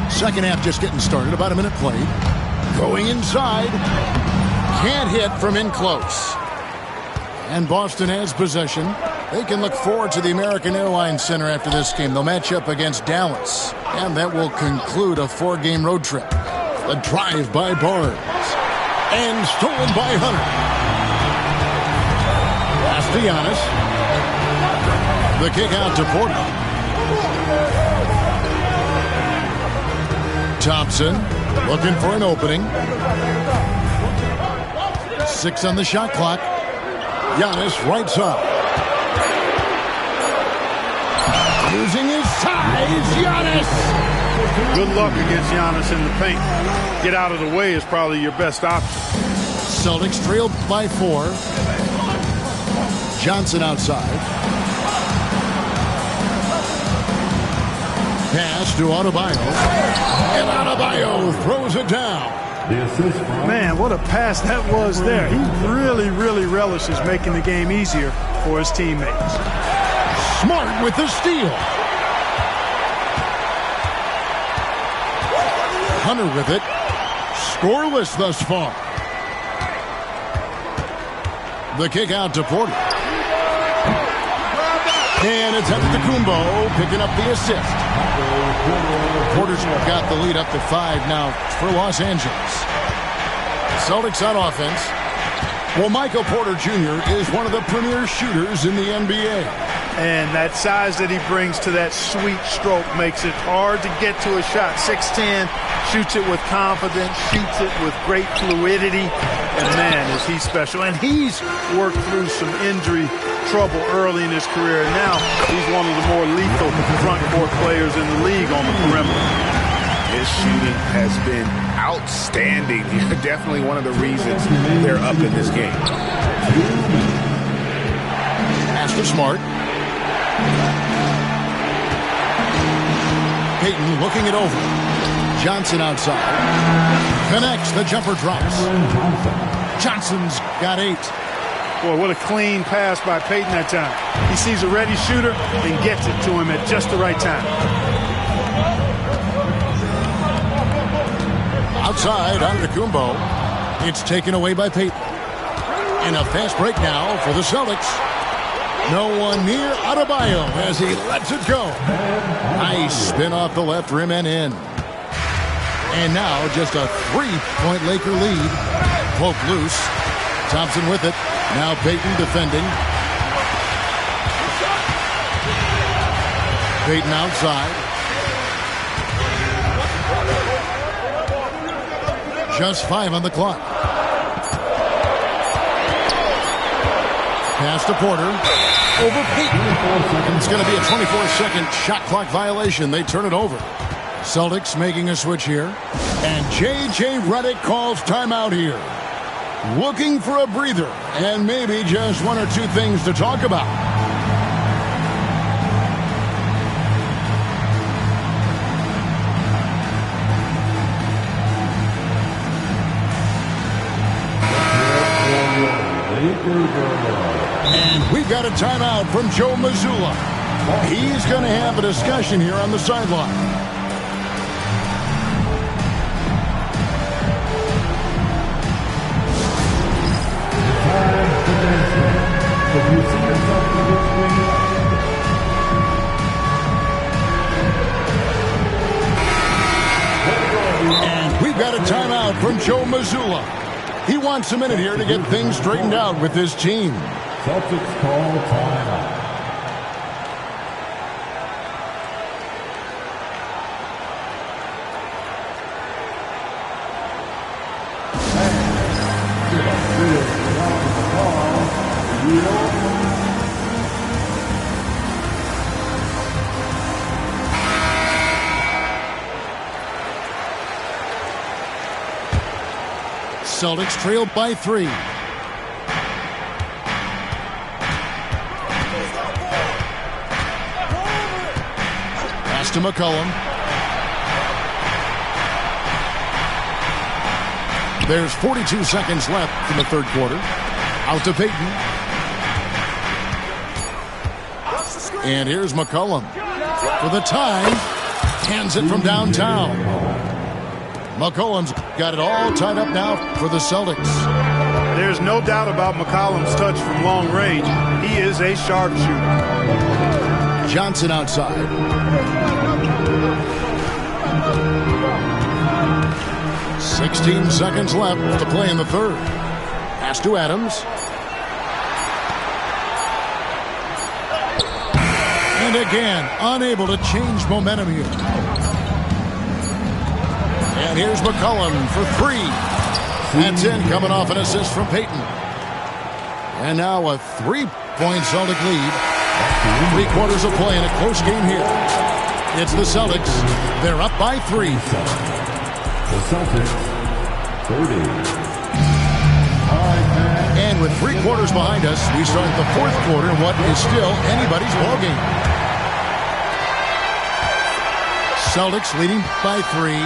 Second half just getting started. About a minute played. Going inside. Can't hit from in close. And Boston has possession. They can look forward to the American Airlines Center after this game. They'll match up against Dallas. And that will conclude a 4-game road trip. A drive by Barnes. And stolen by Hunter. Pass to Giannis. The kick out to Porter. Thompson looking for an opening. 6 on the shot clock. Giannis right side. Using his size, Giannis.
Good luck against Giannis in the paint. Get out of the way is probably your best option.
Celtics trailed by 4. Johnson outside. Pass to Adebayo. And Adebayo throws it down.
Man, what a pass that was there. He really, really relishes making the game easier for his teammates.
Smart with the steal. Hunter with it. Scoreless thus far. The kick out to Porter. And it's Antetokounmpo picking up the assist. Porter's got the lead up to 5 now for Los Angeles. Celtics on offense. Well, Michael Porter Jr. is one of the premier shooters in the NBA.
And that size that he brings to that sweet stroke makes it hard to get to a shot. 6'10", shoots it with confidence, shoots it with great fluidity. And man, is he special. And he's worked through some injury trouble early in his career. And now he's one of the more lethal front court players in the league on the perimeter.
His shooting has been outstanding. Definitely one of the reasons they're up in this game.
Pass to Smart. Payton looking it over. Johnson outside. Connects. The jumper drops. Johnson's got 8.
Boy, what a clean pass by Payton that time. He sees a ready shooter and gets it to him at just the right time.
Outside, Antetokounmpo. It's taken away by Payton. And a fast break now for the Celtics. No one near Adebayo as he lets it go. Nice spin off the left rim and in. And now just a 3-point Laker lead. Poke loose. Thompson with it. Now Payton defending. Payton outside. Just 5 on the clock. Pass to Porter. Over Payton. And it's going to be a 24-second shot clock violation. They turn it over. Celtics making a switch here. And J.J. Redick calls timeout here. Looking for a breather. And maybe just 1 or 2 things to talk about. And we've got a timeout from Joe Mazzulla. He's going to have a discussion here on the sideline. And we've got a timeout from Joe Mazzulla. He wants a minute here to get things straightened out with his team.
Celtics call timeout.
Celtics trailed by 3. Pass to McCollum. There's 42 seconds left in the third quarter. Out to Payton. And here's McCollum for the tie. Hands it from downtown. McCollum's got it all tied up now for the Celtics.
There's no doubt about McCollum's touch from long range. He is a sharpshooter.
Johnson outside. "16 seconds left to play in the third. Pass to Adams. And again, unable to change momentum here. And here's McCollum for 3. That's in, coming off an assist from Payton. And now a 3-point Celtic lead. 3 quarters of play in a close game here. It's the Celtics. They're up by 3.
The Celtics, 30.
And with 3 quarters behind us, we start the fourth quarter in what is still anybody's ballgame. Celtics leading by 3.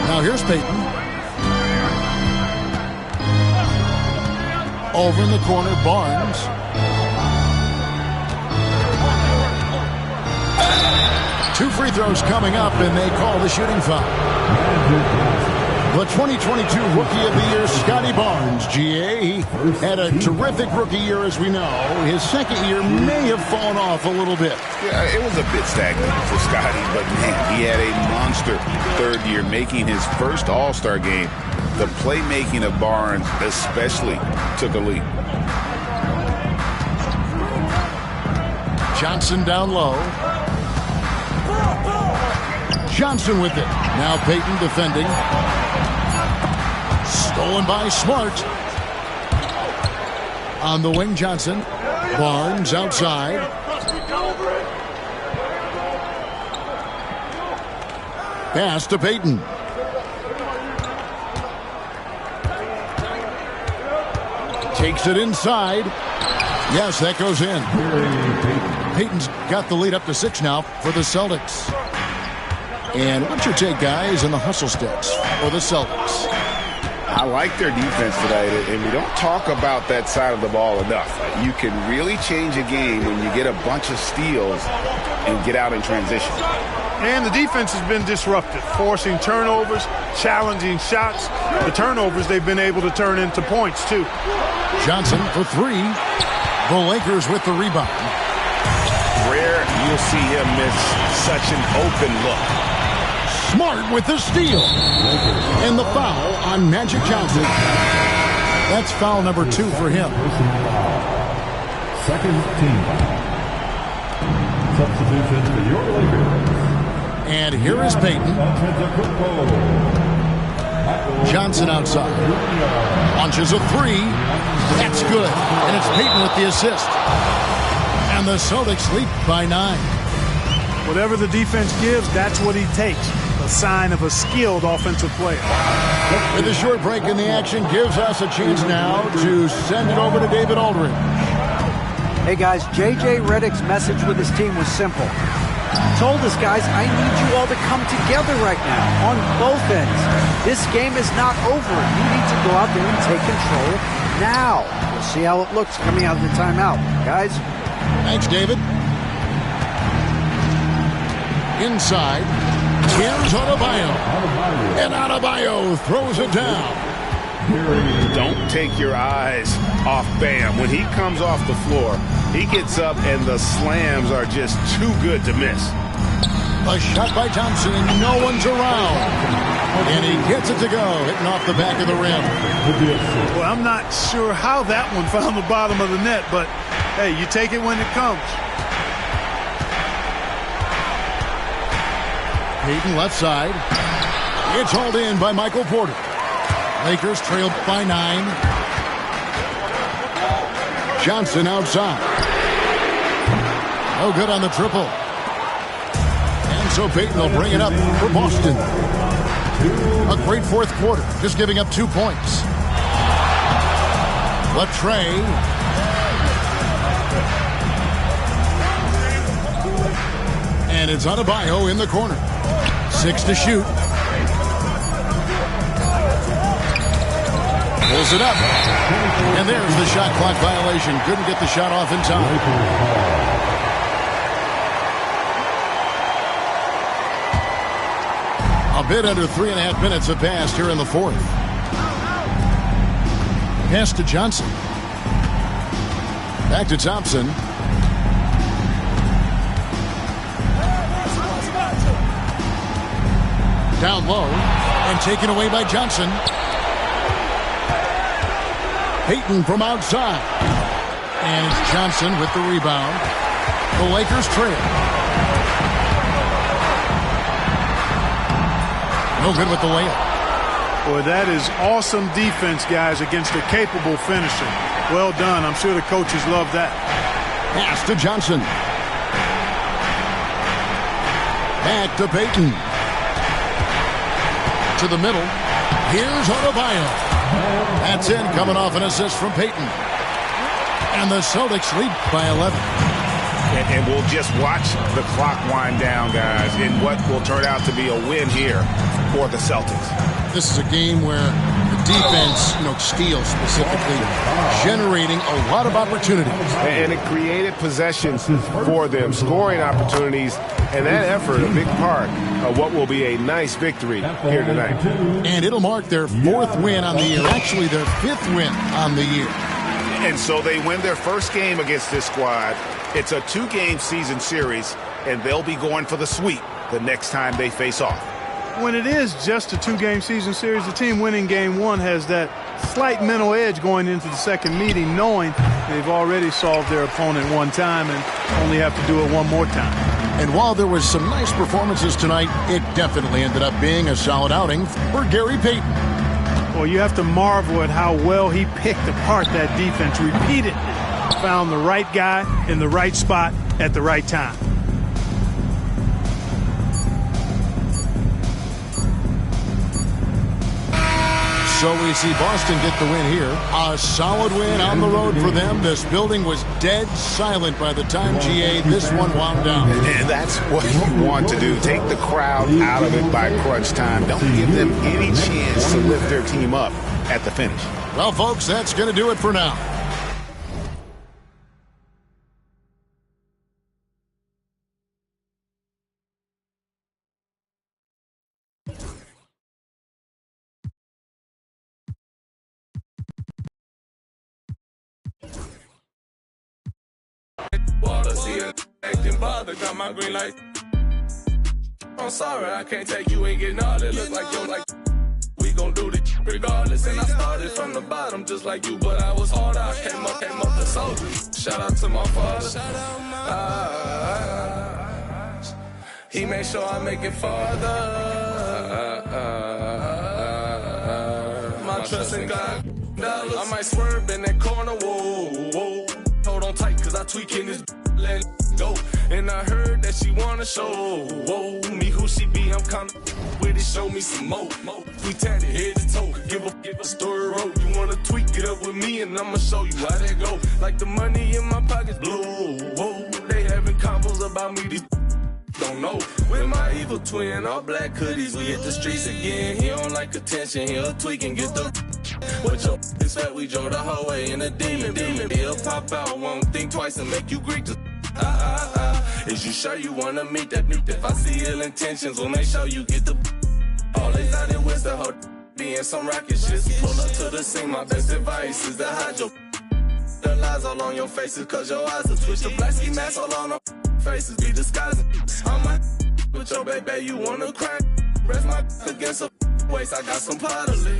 Now here's Payton. Over in the corner, Barnes. Two free throws coming up, and they call the shooting foul. The 2022 Rookie of the Year, Scotty Barnes, GA. He had a terrific rookie year, as we know. His second year may have fallen off a little bit.
Yeah, it was a bit stagnant for Scotty, but man, he had a monster third year, making his first All-Star game. The playmaking of Barnes especially took a leap.
Johnson down low. Johnson with it. Now Payton defending. Stolen by Smart. On the wing, Johnson. Barnes outside. Pass to Payton. Takes it inside. Yes, that goes in. Payton's got the lead up to 6 now for the Celtics. And what's your take, guys, in the hustle sticks for the Celtics?
I like their defense tonight, and we don't talk about that side of the ball enough. You can really change a game when you get a bunch of steals and get out in transition.
And the defense has been disruptive, forcing turnovers, challenging shots. The turnovers they've been able to turn into points, too.
Johnson for 3. The Lakers with the rebound.
Rare you'll see him miss such an open look.
Smart with the steal. And the foul on Magic Johnson. That's foul number 2 for him.
Second team. Substitution for your Lakers.
And here is Payton. Johnson outside. Launches a 3. That's good. And it's Payton with the assist. And the Celtics lead by 9.
Whatever the defense gives, that's what he takes. A sign of a skilled offensive player.
With a short break in the action, gives us a chance now to send it over to David Aldridge.
Hey guys, J.J. Redick's message with his team was simple. He told us, guys, I need you all to come together right now on both ends. This game is not over. You need to go out there and take control now. We'll see how it looks coming out of the timeout. Guys?
Thanks, David. Inside. Here's Adebayo. And Adebayo throws it down.
Don't take your eyes off Bam. When he comes off the floor, he gets up and the slams are just too good to miss.
A shot by Thompson and no one's around. And he gets it to go, hitting off the back of the rim.
Well, I'm not sure how that one found the bottom of the net, but hey, you take it when it comes.
Payton left side. It's hauled in by Michael Porter. Lakers trailed by 9. Johnson outside. No good on the triple. And so Payton will bring it up for Boston. A great fourth quarter, just giving up 2 points. Latrey. And it's Adebayo in the corner. 6 to shoot. Pulls it up. And there's the shot clock violation. Couldn't get the shot off in time. A bit under 3.5 minutes have passed here in the fourth. Pass to Johnson. Back to Thompson. Down low and taken away by Johnson. Payton from outside. And it's Johnson with the rebound. The Lakers trail. No good with the layup.
Boy, that is awesome defense, guys, against a capable finisher. Well done. I'm sure the coaches love that.
Pass to Johnson. Back to Payton. To the middle. Here's Adebayo. That's in, coming off an assist from Payton. And the Celtics lead by 11.
And we'll just watch the clock wind down, guys, in what will turn out to be a win here for the Celtics.
This is a game where the defense, steals specifically, generating a lot of opportunities.
And it created possessions for them, scoring opportunities, and that effort, a big part of what will be a nice victory here tonight.
And it'll mark their 4th win on the year, actually their 5th win on the year.
And so they win their first game against this squad. It's a 2-game season series, and they'll be going for the sweep the next time they face off.
When it is just a 2-game season series, the team winning game 1 has that slight mental edge going into the second meeting, knowing they've already solved their opponent one time and only have to do it one more time.
And while there was some nice performances tonight, it definitely ended up being a solid outing for Gary Payton.
Well, you have to marvel at how well he picked apart that defense repeatedly. Found the right guy in the right spot at the right time.
So we see Boston get the win here. A solid win on the road for them. This building was dead silent by the time, GA, this one wound down.
And that's what you want to do. Take the crowd out of it by crunch time. Don't give them any chance to lift their team up at the finish.
Well, folks, that's going to do it for now.
Acting bothered, got my green light. I'm sorry, I can't take you and getting all that. Look like you're like, we gon' do this regardless. And I started from the bottom just like you, but I was harder. I came up the soldier. Shout out to my father. He made sure I make it farther. My trust in God. I might swerve in that corner, whoa, whoa. Hold on tight, cause I tweaking this, let it go. And I heard that she wanna show, whoa, me who she be, I'm kinda with it, show me some more. We tatted head to toe, give a story road. You wanna tweak it up with me and I'ma show you how that go. Like the money in my pockets blue, whoa. They having combos about me, these don't know. With my evil twin, all black hoodies, we hit the streets again. He don't like attention, he'll tweak and get the with your it's fat, we drove the whole way in a demon. He'll pop out, won't think twice and make you Greek. Is you sure you wanna meet that? If I see ill intentions, we'll make sure you get the always out there with the hoe being some rocket shit. Pull up to the scene, my best advice is to hide your the lies all on your faces, cause your eyes will twitch. The black ski mask all on our faces be disguising. I'm my with your baby, you wanna cry? Rest my against a waist, I got some pottery.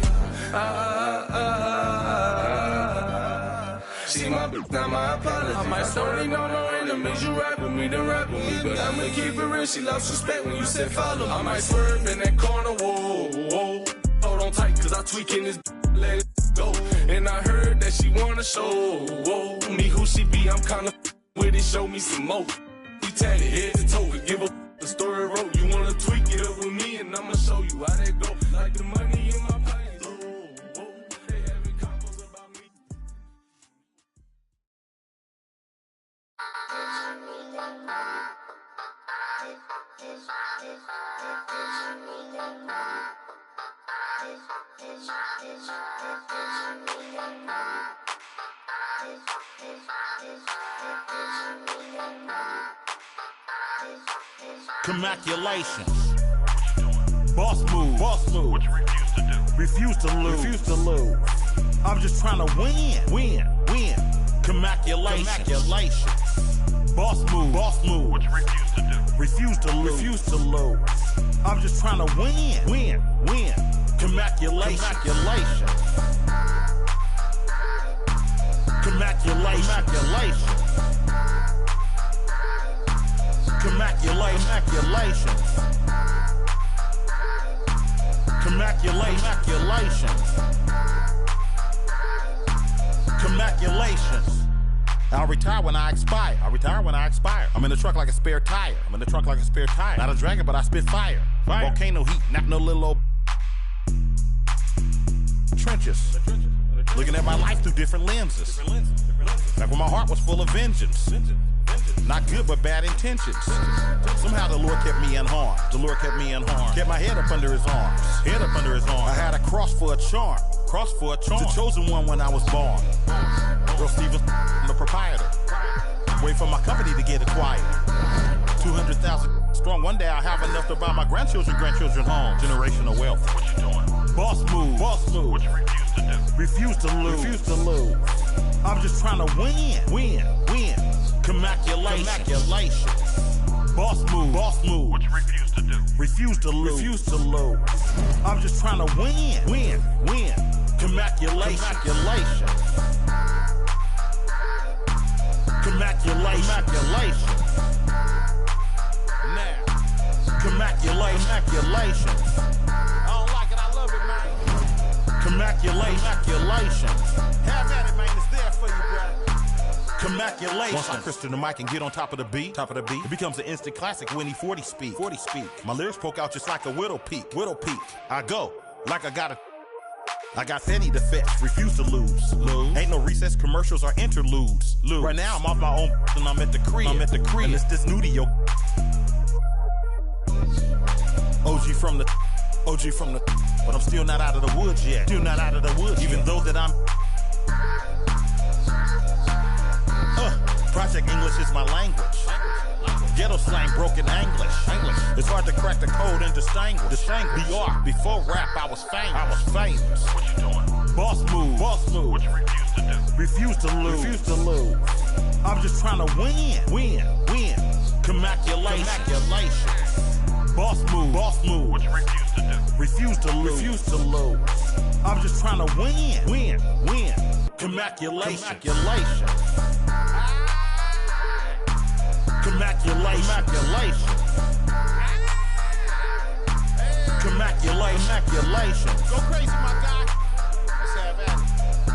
She my bitch, not my apology. I might sorry, no enemies. You rap with me, then rap with me. But I'ma keep it real, she loves respect when you said follow. I might swerve in that corner, whoa, whoa. Hold on tight, cause I tweaking this, let it go. And I heard that she wanna show, whoa. Me who she be, I'm kinda with it, show me some more. We tatted head to toe, give a the story wrote. You wanna tweak it up with me, and I'ma show you how that go. Like the money in my pocket, whoa. They having combos about me.
Congratulations. Boss move. What you refuse to do? Refuse to lose. I'm just trying to win. Congratulations. Boss move. What you refuse to do? Refuse to lose. I'm just trying to win. Congratulations. Congratulations. I'll retire when I expire. I'm in the truck like a spare tire. Not a dragon, but I spit fire. Volcano heat, not no little old trenches. Looking at my life through different lenses. Back when my heart was full of vengeance. Not good, but bad intentions. Somehow the Lord kept me unharmed. Kept my head up under his arms. I had a cross for a charm. cross for a charm. The chosen one when I was born. Earl Stevens, I'm the proprietor. Wait for my company to get acquired. 200,000 strong. One day I'll have enough to buy my grandchildren home. Generational wealth.
What you doing?
Boss move. Boss move.
What you refuse to do?
Refuse to lose. Refuse to lose. I'm just trying to win. Win. Commaculation. Boss move. Boss move.
What you refuse to do?
Refuse to lose. Refuse to lose. I'm just trying to win. Win. Commaculation. Now. Commaculation. I don't like it. I love it, man. Commaculation. Have at it, man. It's there for you, brother. Commaculation. Once I crystal the mic and get on top of the beat, it becomes an instant classic when he 40 speak. My lyrics poke out just like a widow peak. I go like I got Fenny to fetch, refuse to lose. Ain't no recess commercials or interludes. Right now I'm off my own and I'm at the crib. And it's this new to your OG from the, but I'm still not out of the woods yet. Even though that I'm Project English is my language. Ghetto slang, broken English. It's hard to crack the code and distinguish. BR, before rap, I was famous.
What you doing?
Boss move.
What you refuse to do?
Refuse to lose. I'm just trying to win. Commaculation. Boss move.
What you refuse to do?
Refuse to lose. I'm just trying to win. Commaculation. Go crazy, my guy. Let's have at it.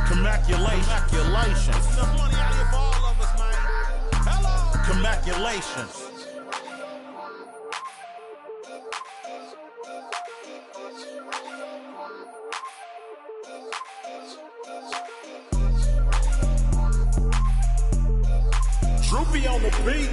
Commaculation. There's enough money out here for all of us, man. Hello. Commaculation.
Droopy on the beat.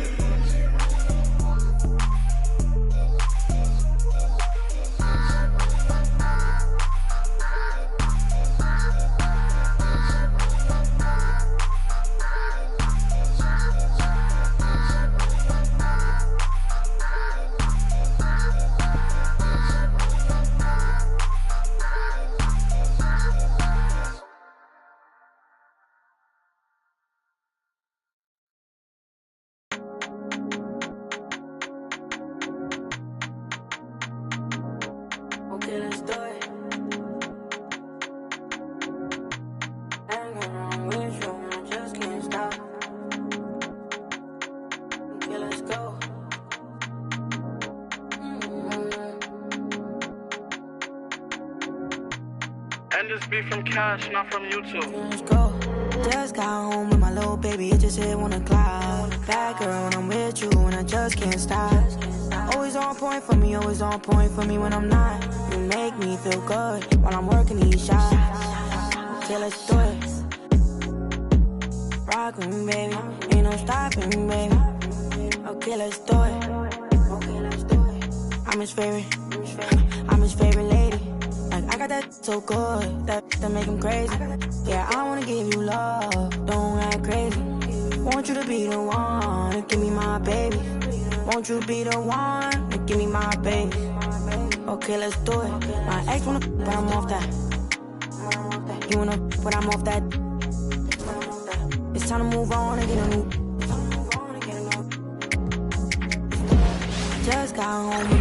Okay, let's do it. Hang around with you, I just can't stop. Okay, let's go.
And this be from Cash, not from YouTube.
Let's go. Just got home with my little baby, it just hit 1 o'clock. Bad girl, when I'm with you, and I just can't stop. Always on point for me when I'm not. You make me feel good while I'm working these shots. Okay, let's do it. Rock with me, baby, ain't no stopping, baby. Okay, let's do it. I'm his favorite lady. Like, I got that so good, that make him crazy. Yeah, I wanna give you love, don't act crazy. Want you to be the one to give me my baby. Want you to be the one to give me my baby. Okay, let's do it. My ex wanna, but I'm off that. You wanna, but I'm off that. It's time to move on and get a new. Just got home.